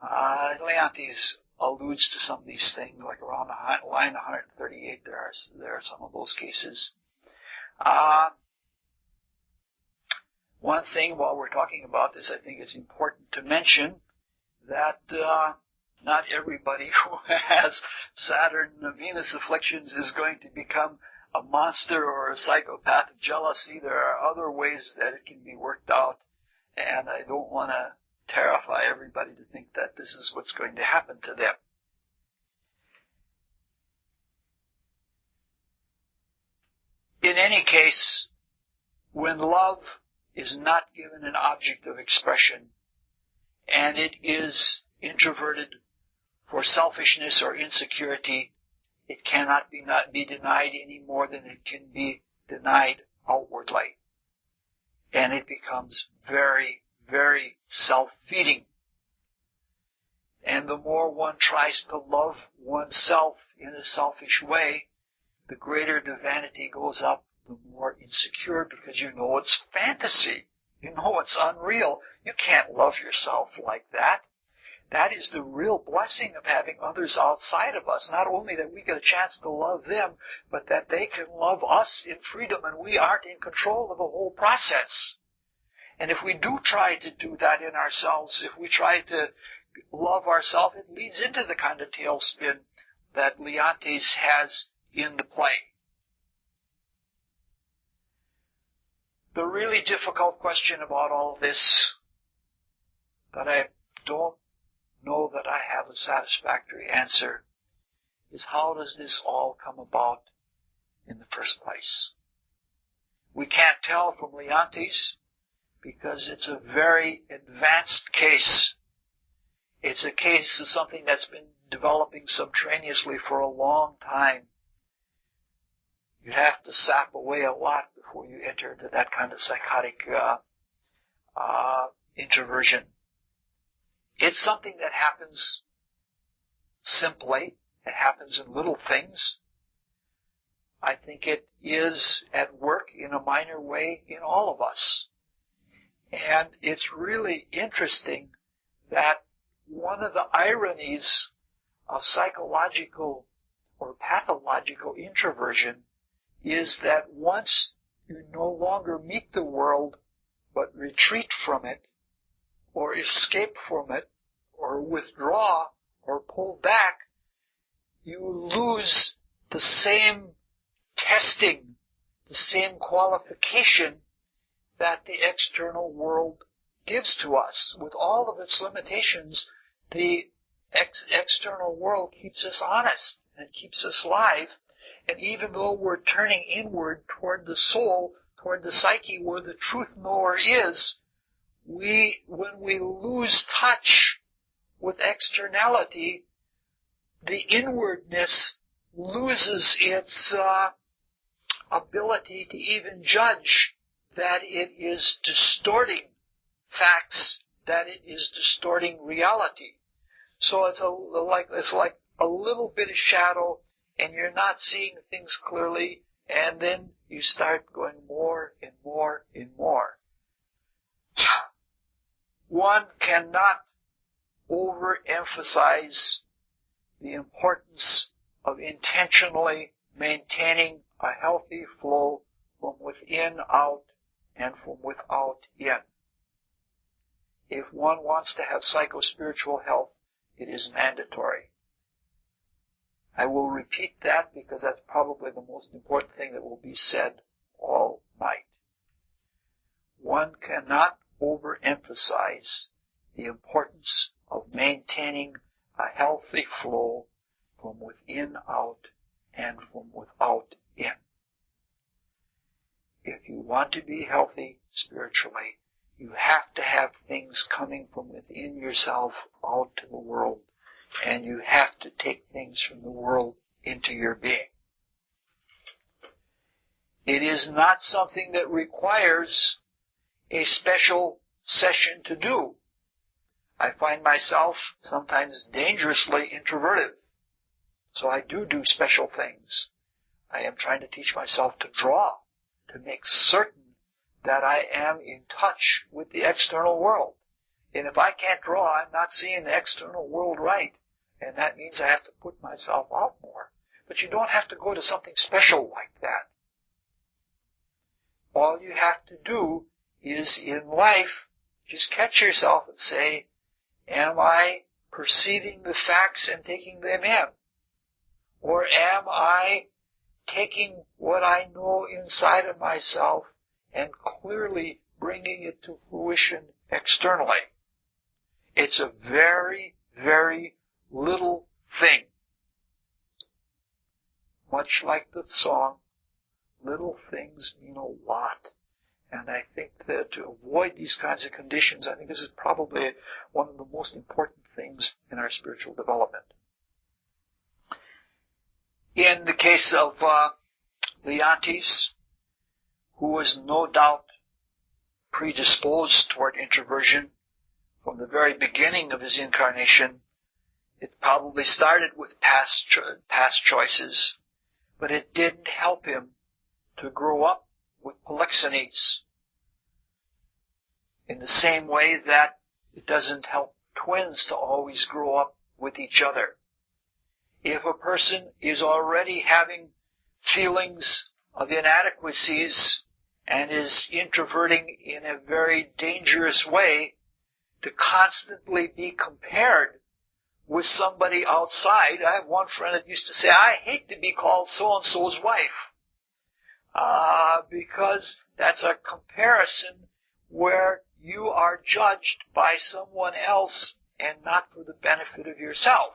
Leontes alludes to some of these things, like around line 138, there are some of those cases. One thing while we're talking about this, I think it's important to mention that not everybody who has Saturn and Venus afflictions is going to become a monster or a psychopath of jealousy. There are other ways that it can be worked out, and I don't want to terrify everybody to think that this is what's going to happen to them. In any case, when love is not given an object of expression, and it is introverted for selfishness or insecurity, it cannot be denied any more than it can be denied outwardly. And it becomes very, very self-feeding. And the more one tries to love oneself in a selfish way, the greater the vanity goes up, the more insecure, because you know it's fantasy. You know it's unreal. You can't love yourself like that. That is the real blessing of having others outside of us. Not only that we get a chance to love them, but that they can love us in freedom, and we aren't in control of the whole process. And if we do try to do that in ourselves, if we try to love ourselves, it leads into the kind of tailspin that Leontes has in the play. The really difficult question about all of this, that I don't know that I have a satisfactory answer, is how does this all come about in the first place? We can't tell from Leontes because it's a very advanced case. It's a case of something that's been developing subterraneously for a long time. You have to sap away a lot before you enter into that kind of psychotic introversion. It's something that happens simply. It happens in little things. I think it is at work in a minor way in all of us. And it's really interesting that one of the ironies of psychological or pathological introversion is that once you no longer meet the world but retreat from it, or escape from it, or withdraw, or pull back, you lose the same testing, the same qualification that the external world gives to us. With all of its limitations, the external world keeps us honest and keeps us alive. And even though we're turning inward toward the soul, toward the psyche where the truth knower is, when we lose touch with externality, the inwardness loses its ability to even judge that it is distorting facts, that it is distorting reality. So it's like a little bit of shadow, and you're not seeing things clearly, and then you start going more and more and more. One cannot overemphasize the importance of intentionally maintaining a healthy flow from within out and from without in. If one wants to have psycho-spiritual health, it is mandatory. I will repeat that because that's probably the most important thing that will be said all night. One cannot overemphasize the importance of maintaining a healthy flow from within out and from without in. If you want to be healthy spiritually, you have to have things coming from within yourself out to the world, and you have to take things from the world into your being. It is not something that requires a special session to do. I find myself sometimes dangerously introverted. So I do special things. I am trying to teach myself to draw, to make certain that I am in touch with the external world. And if I can't draw, I'm not seeing the external world right. And that means I have to put myself out more. But you don't have to go to something special like that. All you have to do is in life, just catch yourself and say, am I perceiving the facts and taking them in? Or am I taking what I know inside of myself and clearly bringing it to fruition externally? It's a very, very little thing. Much like the song, little things mean a lot. And I think that to avoid these kinds of conditions, I think this is probably one of the most important things in our spiritual development. In the case of Leontes, who was no doubt predisposed toward introversion from the very beginning of his incarnation, it probably started with past choices, but it didn't help him to grow up with Polixenes in the same way that it doesn't help twins to always grow up with each other. If a person is already having feelings of inadequacies and is introverting in a very dangerous way, to constantly be compared with somebody outside. I have one friend that used to say, I hate to be called so-and-so's wife. Because that's a comparison where you are judged by someone else and not for the benefit of yourself.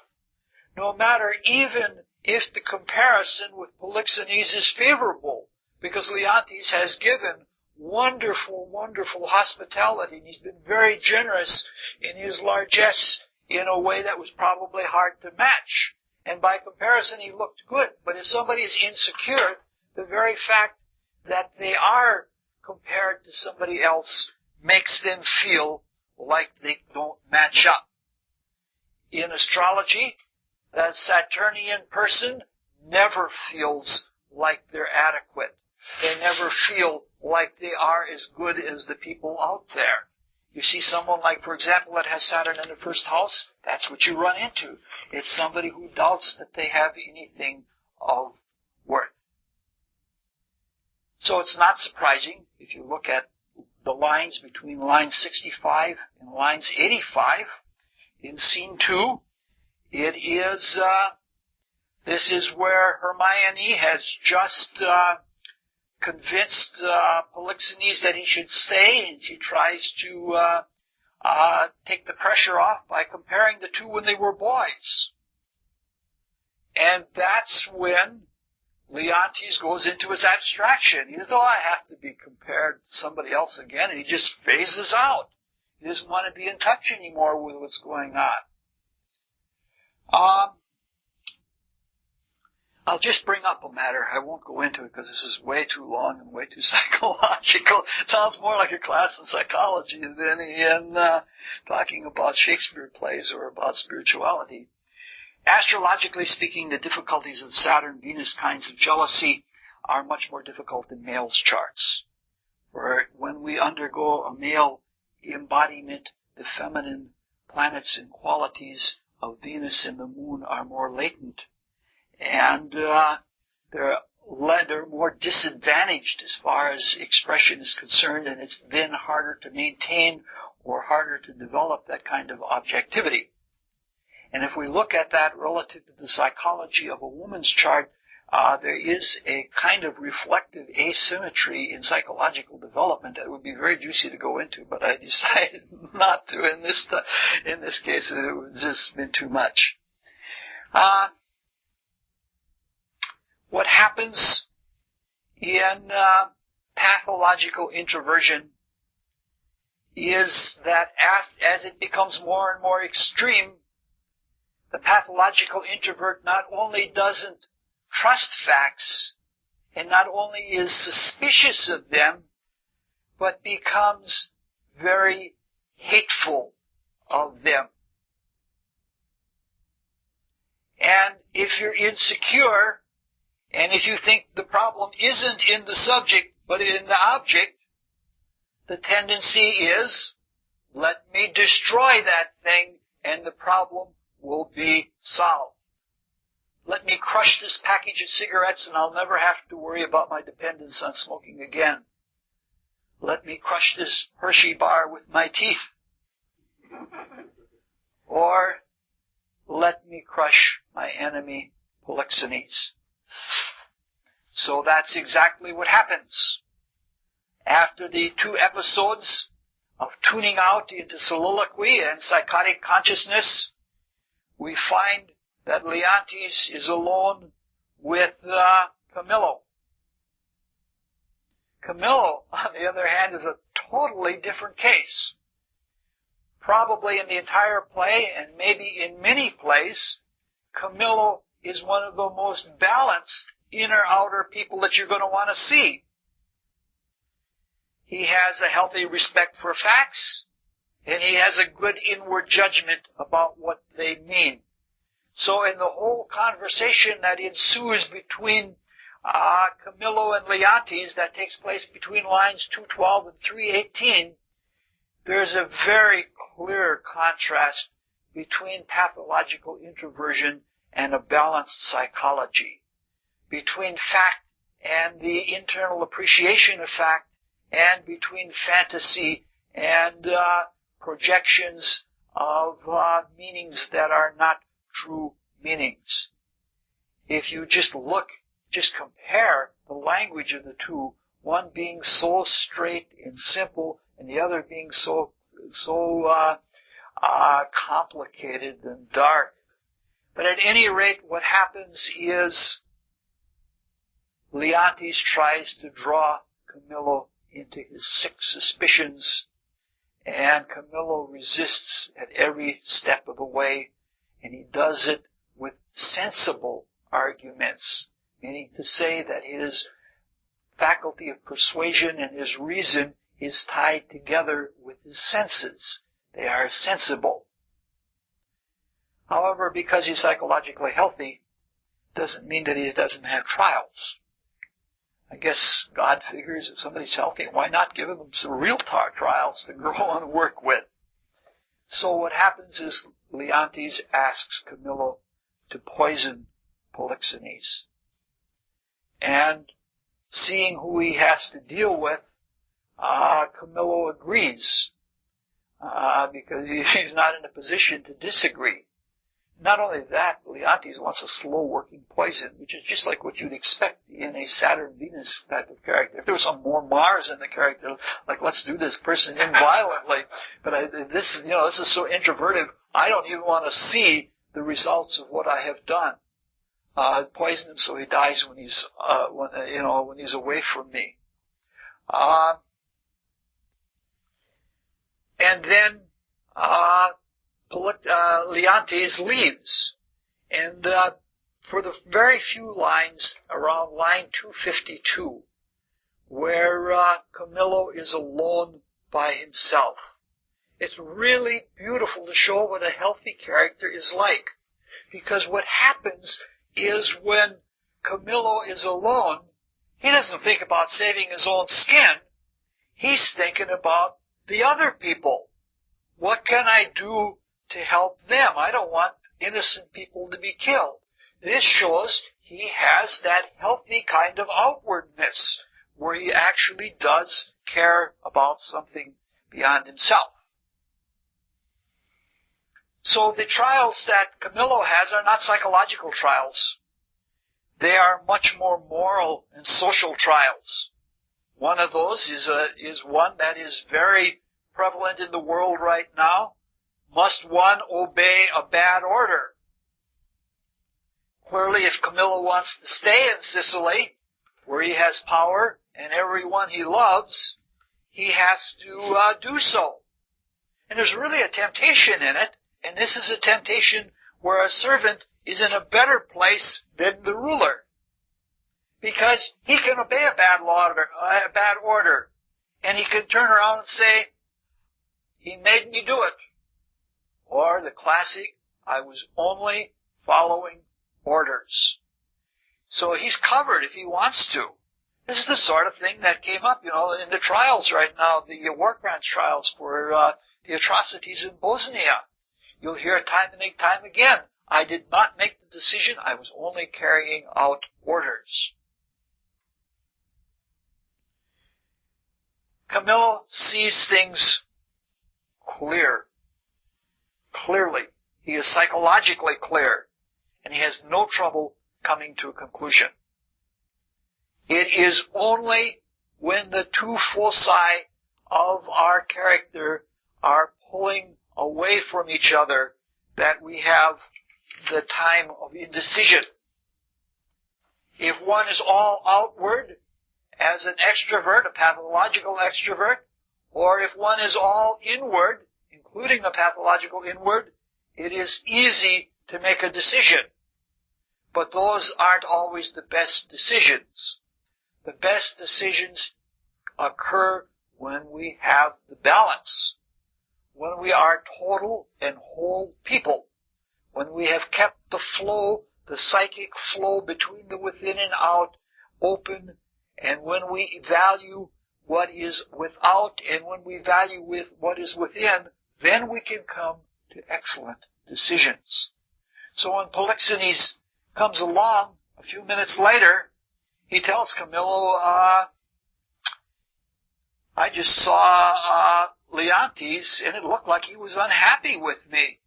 No matter even if the comparison with Polixenes is favorable, because Leontes has given wonderful, wonderful hospitality, and he's been very generous in his largesse in a way that was probably hard to match. And by comparison, he looked good. But if somebody is insecure, the very fact that they are compared to somebody else makes them feel like they don't match up. In astrology, that Saturnian person never feels like they're adequate. They never feel like they are as good as the people out there. You see someone like, for example, that has Saturn in the first house, that's what you run into. It's somebody who doubts that they have anything of worth. So it's not surprising if you look at the lines between line 65 and lines 85 in scene 2. It is, this is where Hermione has just convinced Polixenes that he should stay, and she tries to take the pressure off by comparing the two when they were boys. And that's when Leontes goes into his abstraction. He says, oh, I have to be compared to somebody else again, and he just phases out. He doesn't want to be in touch anymore with what's going on. I'll just bring up a matter. I won't go into it because this is way too long and way too psychological. It sounds more like a class in psychology than in talking about Shakespeare plays or about spirituality. Astrologically speaking, the difficulties of Saturn-Venus kinds of jealousy are much more difficult in males' charts. For when we undergo a male embodiment, the feminine planets and qualities of Venus and the moon are more latent. And they're more disadvantaged as far as expression is concerned, and it's then harder to maintain or harder to develop that kind of objectivity. And if we look at that relative to the psychology of a woman's chart, there is a kind of reflective asymmetry in psychological development that would be very juicy to go into, but I decided not to in this case. It would just been too much. What happens in pathological introversion is that as it becomes more and more extreme, the pathological introvert not only doesn't trust facts and not only is suspicious of them, but becomes very hateful of them. And if you're insecure, and if you think the problem isn't in the subject, but in the object, the tendency is, let me destroy that thing and the problem will be solved. Let me crush this package of cigarettes and I'll never have to worry about my dependence on smoking again. Let me crush this Hershey bar with my teeth. Or let me crush my enemy, Polixenes. So that's exactly what happens. After the 2 episodes of tuning out into soliloquy and psychotic consciousness, we find that Leontes is alone with Camillo. Camillo, on the other hand, is a totally different case. Probably in the entire play, and maybe in many plays, Camillo is one of the most balanced inner-outer people that you're going to want to see. He has a healthy respect for facts, and he has a good inward judgment about what they mean. So in the whole conversation that ensues between Camillo and Leontes, that takes place between lines 212 and 318, there's a very clear contrast between pathological introversion and a balanced psychology, between fact and the internal appreciation of fact, and between fantasy and projections of meanings that are not true meanings. If you just compare the language of the two, one being so straight and simple, and the other being so complicated and dark. But at any rate, what happens is Leontes tries to draw Camillo into his sick suspicions, and Camillo resists at every step of the way, and he does it with sensible arguments, meaning to say that his faculty of persuasion and his reason is tied together with his senses. They are sensible. However, because he's psychologically healthy, doesn't mean that he doesn't have trials. I guess God figures if somebody's healthy, why not give him some real trials to grow and work with? So what happens is Leontes asks Camillo to poison Polixenes. And seeing who he has to deal with, Camillo agrees, because he's not in a position to disagree. Not only that, Leontes wants a slow-working poison, which is just like what you'd expect in a Saturn-Venus type of character. If there was some more Mars in the character, like let's do this person in violently, but this is so introverted, I don't even want to see the results of what I have done. Poison him so he dies when he's away from me. And then Leontes leaves, and for the very few lines around line 252, where Camillo is alone by himself, it's really beautiful to show what a healthy character is like, because what happens is when Camillo is alone, he doesn't think about saving his own skin. He's thinking about the other people. What can I do to help them? I don't want innocent people to be killed. This shows he has that healthy kind of outwardness where he actually does care about something beyond himself. So the trials that Camillo has are not psychological trials. They are much more moral and social trials. One of those is one that is very prevalent in the world right now. Must one obey a bad order? Clearly, if Camillo wants to stay in Sicily, where he has power and everyone he loves, he has to do so. And there's really a temptation in it, and this is a temptation where a servant is in a better place than the ruler. because he can obey a bad order, and he can turn around and say, he made me do it. Or the classic, I was only following orders. So he's covered if he wants to. This is the sort of thing that came up, in the trials right now, the war crimes trials for the atrocities in Bosnia. You'll hear time and time again, I did not make the decision, I was only carrying out orders. Camillo sees things clearly. He is psychologically clear, and he has no trouble coming to a conclusion. It is only when the two foci of our character are pulling away from each other that we have the time of indecision. If one is all outward as an extrovert, a pathological extrovert, or if one is all inward, including the pathological inward, it is easy to make a decision. But those aren't always the best decisions. The best decisions occur when we have the balance, when we are total and whole people, when we have kept the flow, the psychic flow between the within and out open, and when we value what is without and when we value with what is within, then we can come to excellent decisions. So when Polixenes comes along a few minutes later, he tells Camillo, I just saw Leontes, and it looked like he was unhappy with me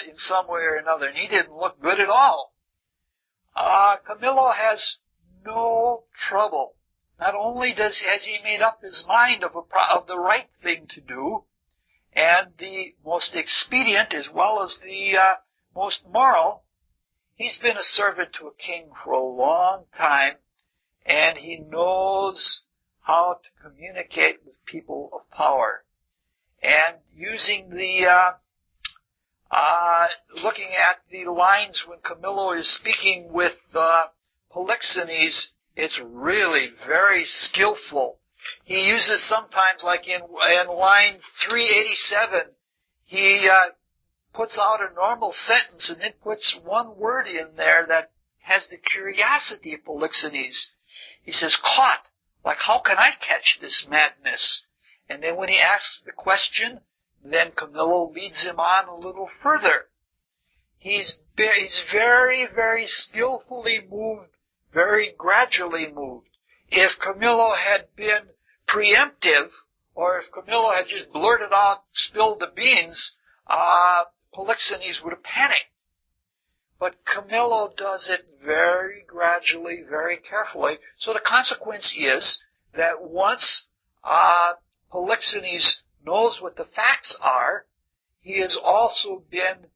in some way or another, and he didn't look good at all. Camillo has no trouble. Not only has he made up his mind of the right thing to do, and the most expedient as well as the most moral, he's been a servant to a king for a long time, and he knows how to communicate with people of power. And using looking at the lines when Camillo is speaking with Polixenes, it's really very skillful. He uses sometimes, like in line 387, he puts out a normal sentence and then puts one word in there that has the curiosity of Polixenes. He says, caught. Like, how can I catch this madness? And then when he asks the question, then Camillo leads him on a little further. He's very, very skillfully moved, very gradually moved. If Camillo had been preemptive, or if Camillo had just blurted out, spilled the beans, Polixenes would have panicked. But Camillo does it very gradually, very carefully. So the consequence is that once Polixenes knows what the facts are, he has also been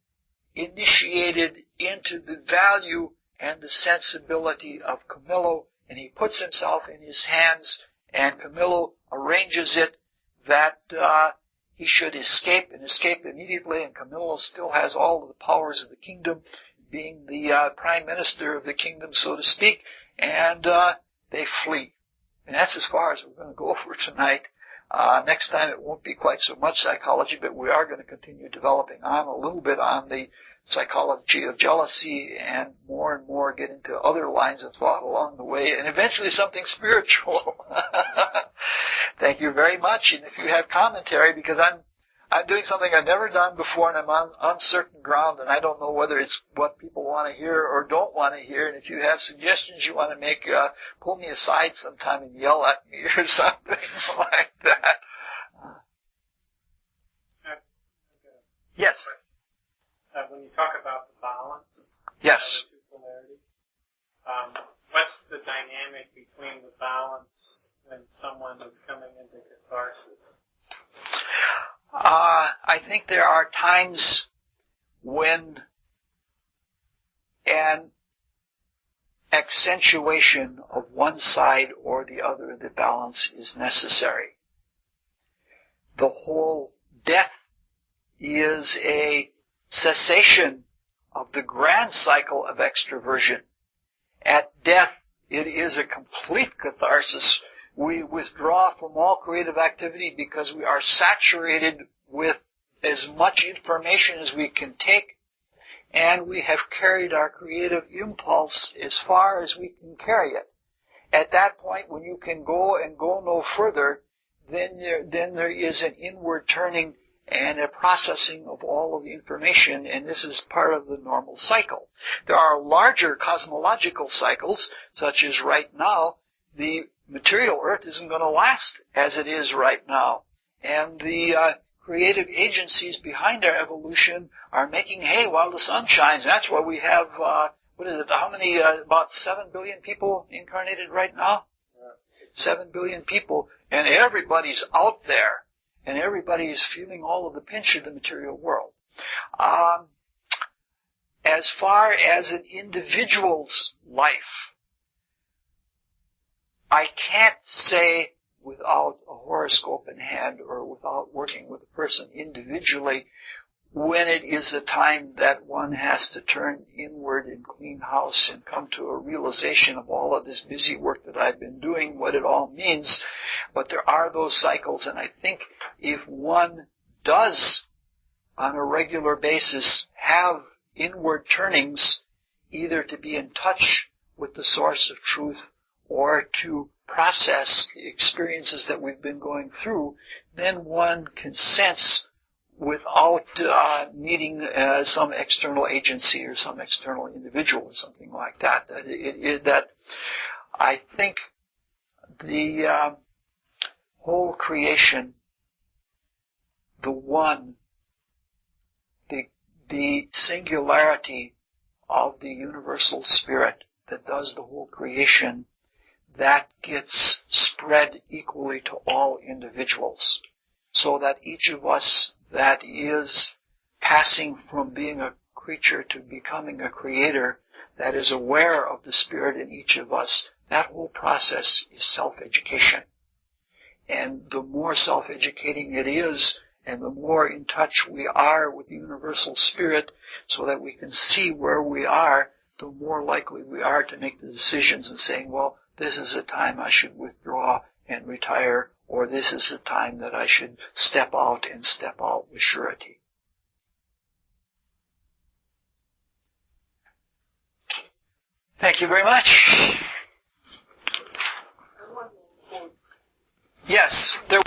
initiated into the value and the sensibility of Camillo, and he puts himself in his hands, and Camillo arranges it that he should escape and escape immediately, and Camillo still has all of the powers of the kingdom, being the prime minister of the kingdom, so to speak, and they flee. And that's as far as we're going to go for tonight. Next time it won't be quite so much psychology, but we are going to continue developing on a little bit on the psychology of jealousy and more get into other lines of thought along the way, and eventually something spiritual. Thank you very much. And if you have commentary, because I'm doing something I've never done before, and I'm on uncertain ground, and I don't know whether it's what people want to hear or don't want to hear. And if you have suggestions you want to make, pull me aside sometime and yell at me or something like that. Yes. When you talk about the balance, yes, the two polarities, what's the dynamic between the balance when someone is coming into catharsis? I think there are times when an accentuation of one side or the other of the balance is necessary. The whole death is a cessation of the grand cycle of extroversion. At death It is a complete catharsis. We withdraw from all creative activity because we are saturated with as much information as we can take, and we have carried our creative impulse as far as we can carry it. At that point, when you can go and go no further, then there is an inward turning and a processing of all of the information, and this is part of the normal cycle. There are larger cosmological cycles, such as right now, the material Earth isn't going to last as it is right now. And the creative agencies behind our evolution are making hay while the sun shines. That's why we have, how many, about 7 billion people incarnated right now? 7 billion people, and everybody's out there. And everybody is feeling all of the pinch of the material world. As far as an individual's life, I can't say without a horoscope in hand or without working with a person individually when it is a time that one has to turn inward and clean house and come to a realization of all of this busy work that I've been doing, what it all means. But there are those cycles, and I think if one does, on a regular basis, have inward turnings, either to be in touch with the source of truth or to process the experiences that we've been going through, then one can sense without needing some external agency or some external individual or something like that. That I think the whole creation, the one, the singularity of the universal spirit that does the whole creation, that gets spread equally to all individuals, so that each of us that is passing from being a creature to becoming a creator, that is aware of the spirit in each of us, that whole process is self-education. And the more self-educating it is, and the more in touch we are with the universal spirit, so that we can see where we are, the more likely we are to make the decisions and saying, well, this is a time I should withdraw and retire, or this is the time that I should step out and step out with surety. Thank you very much. Yes, there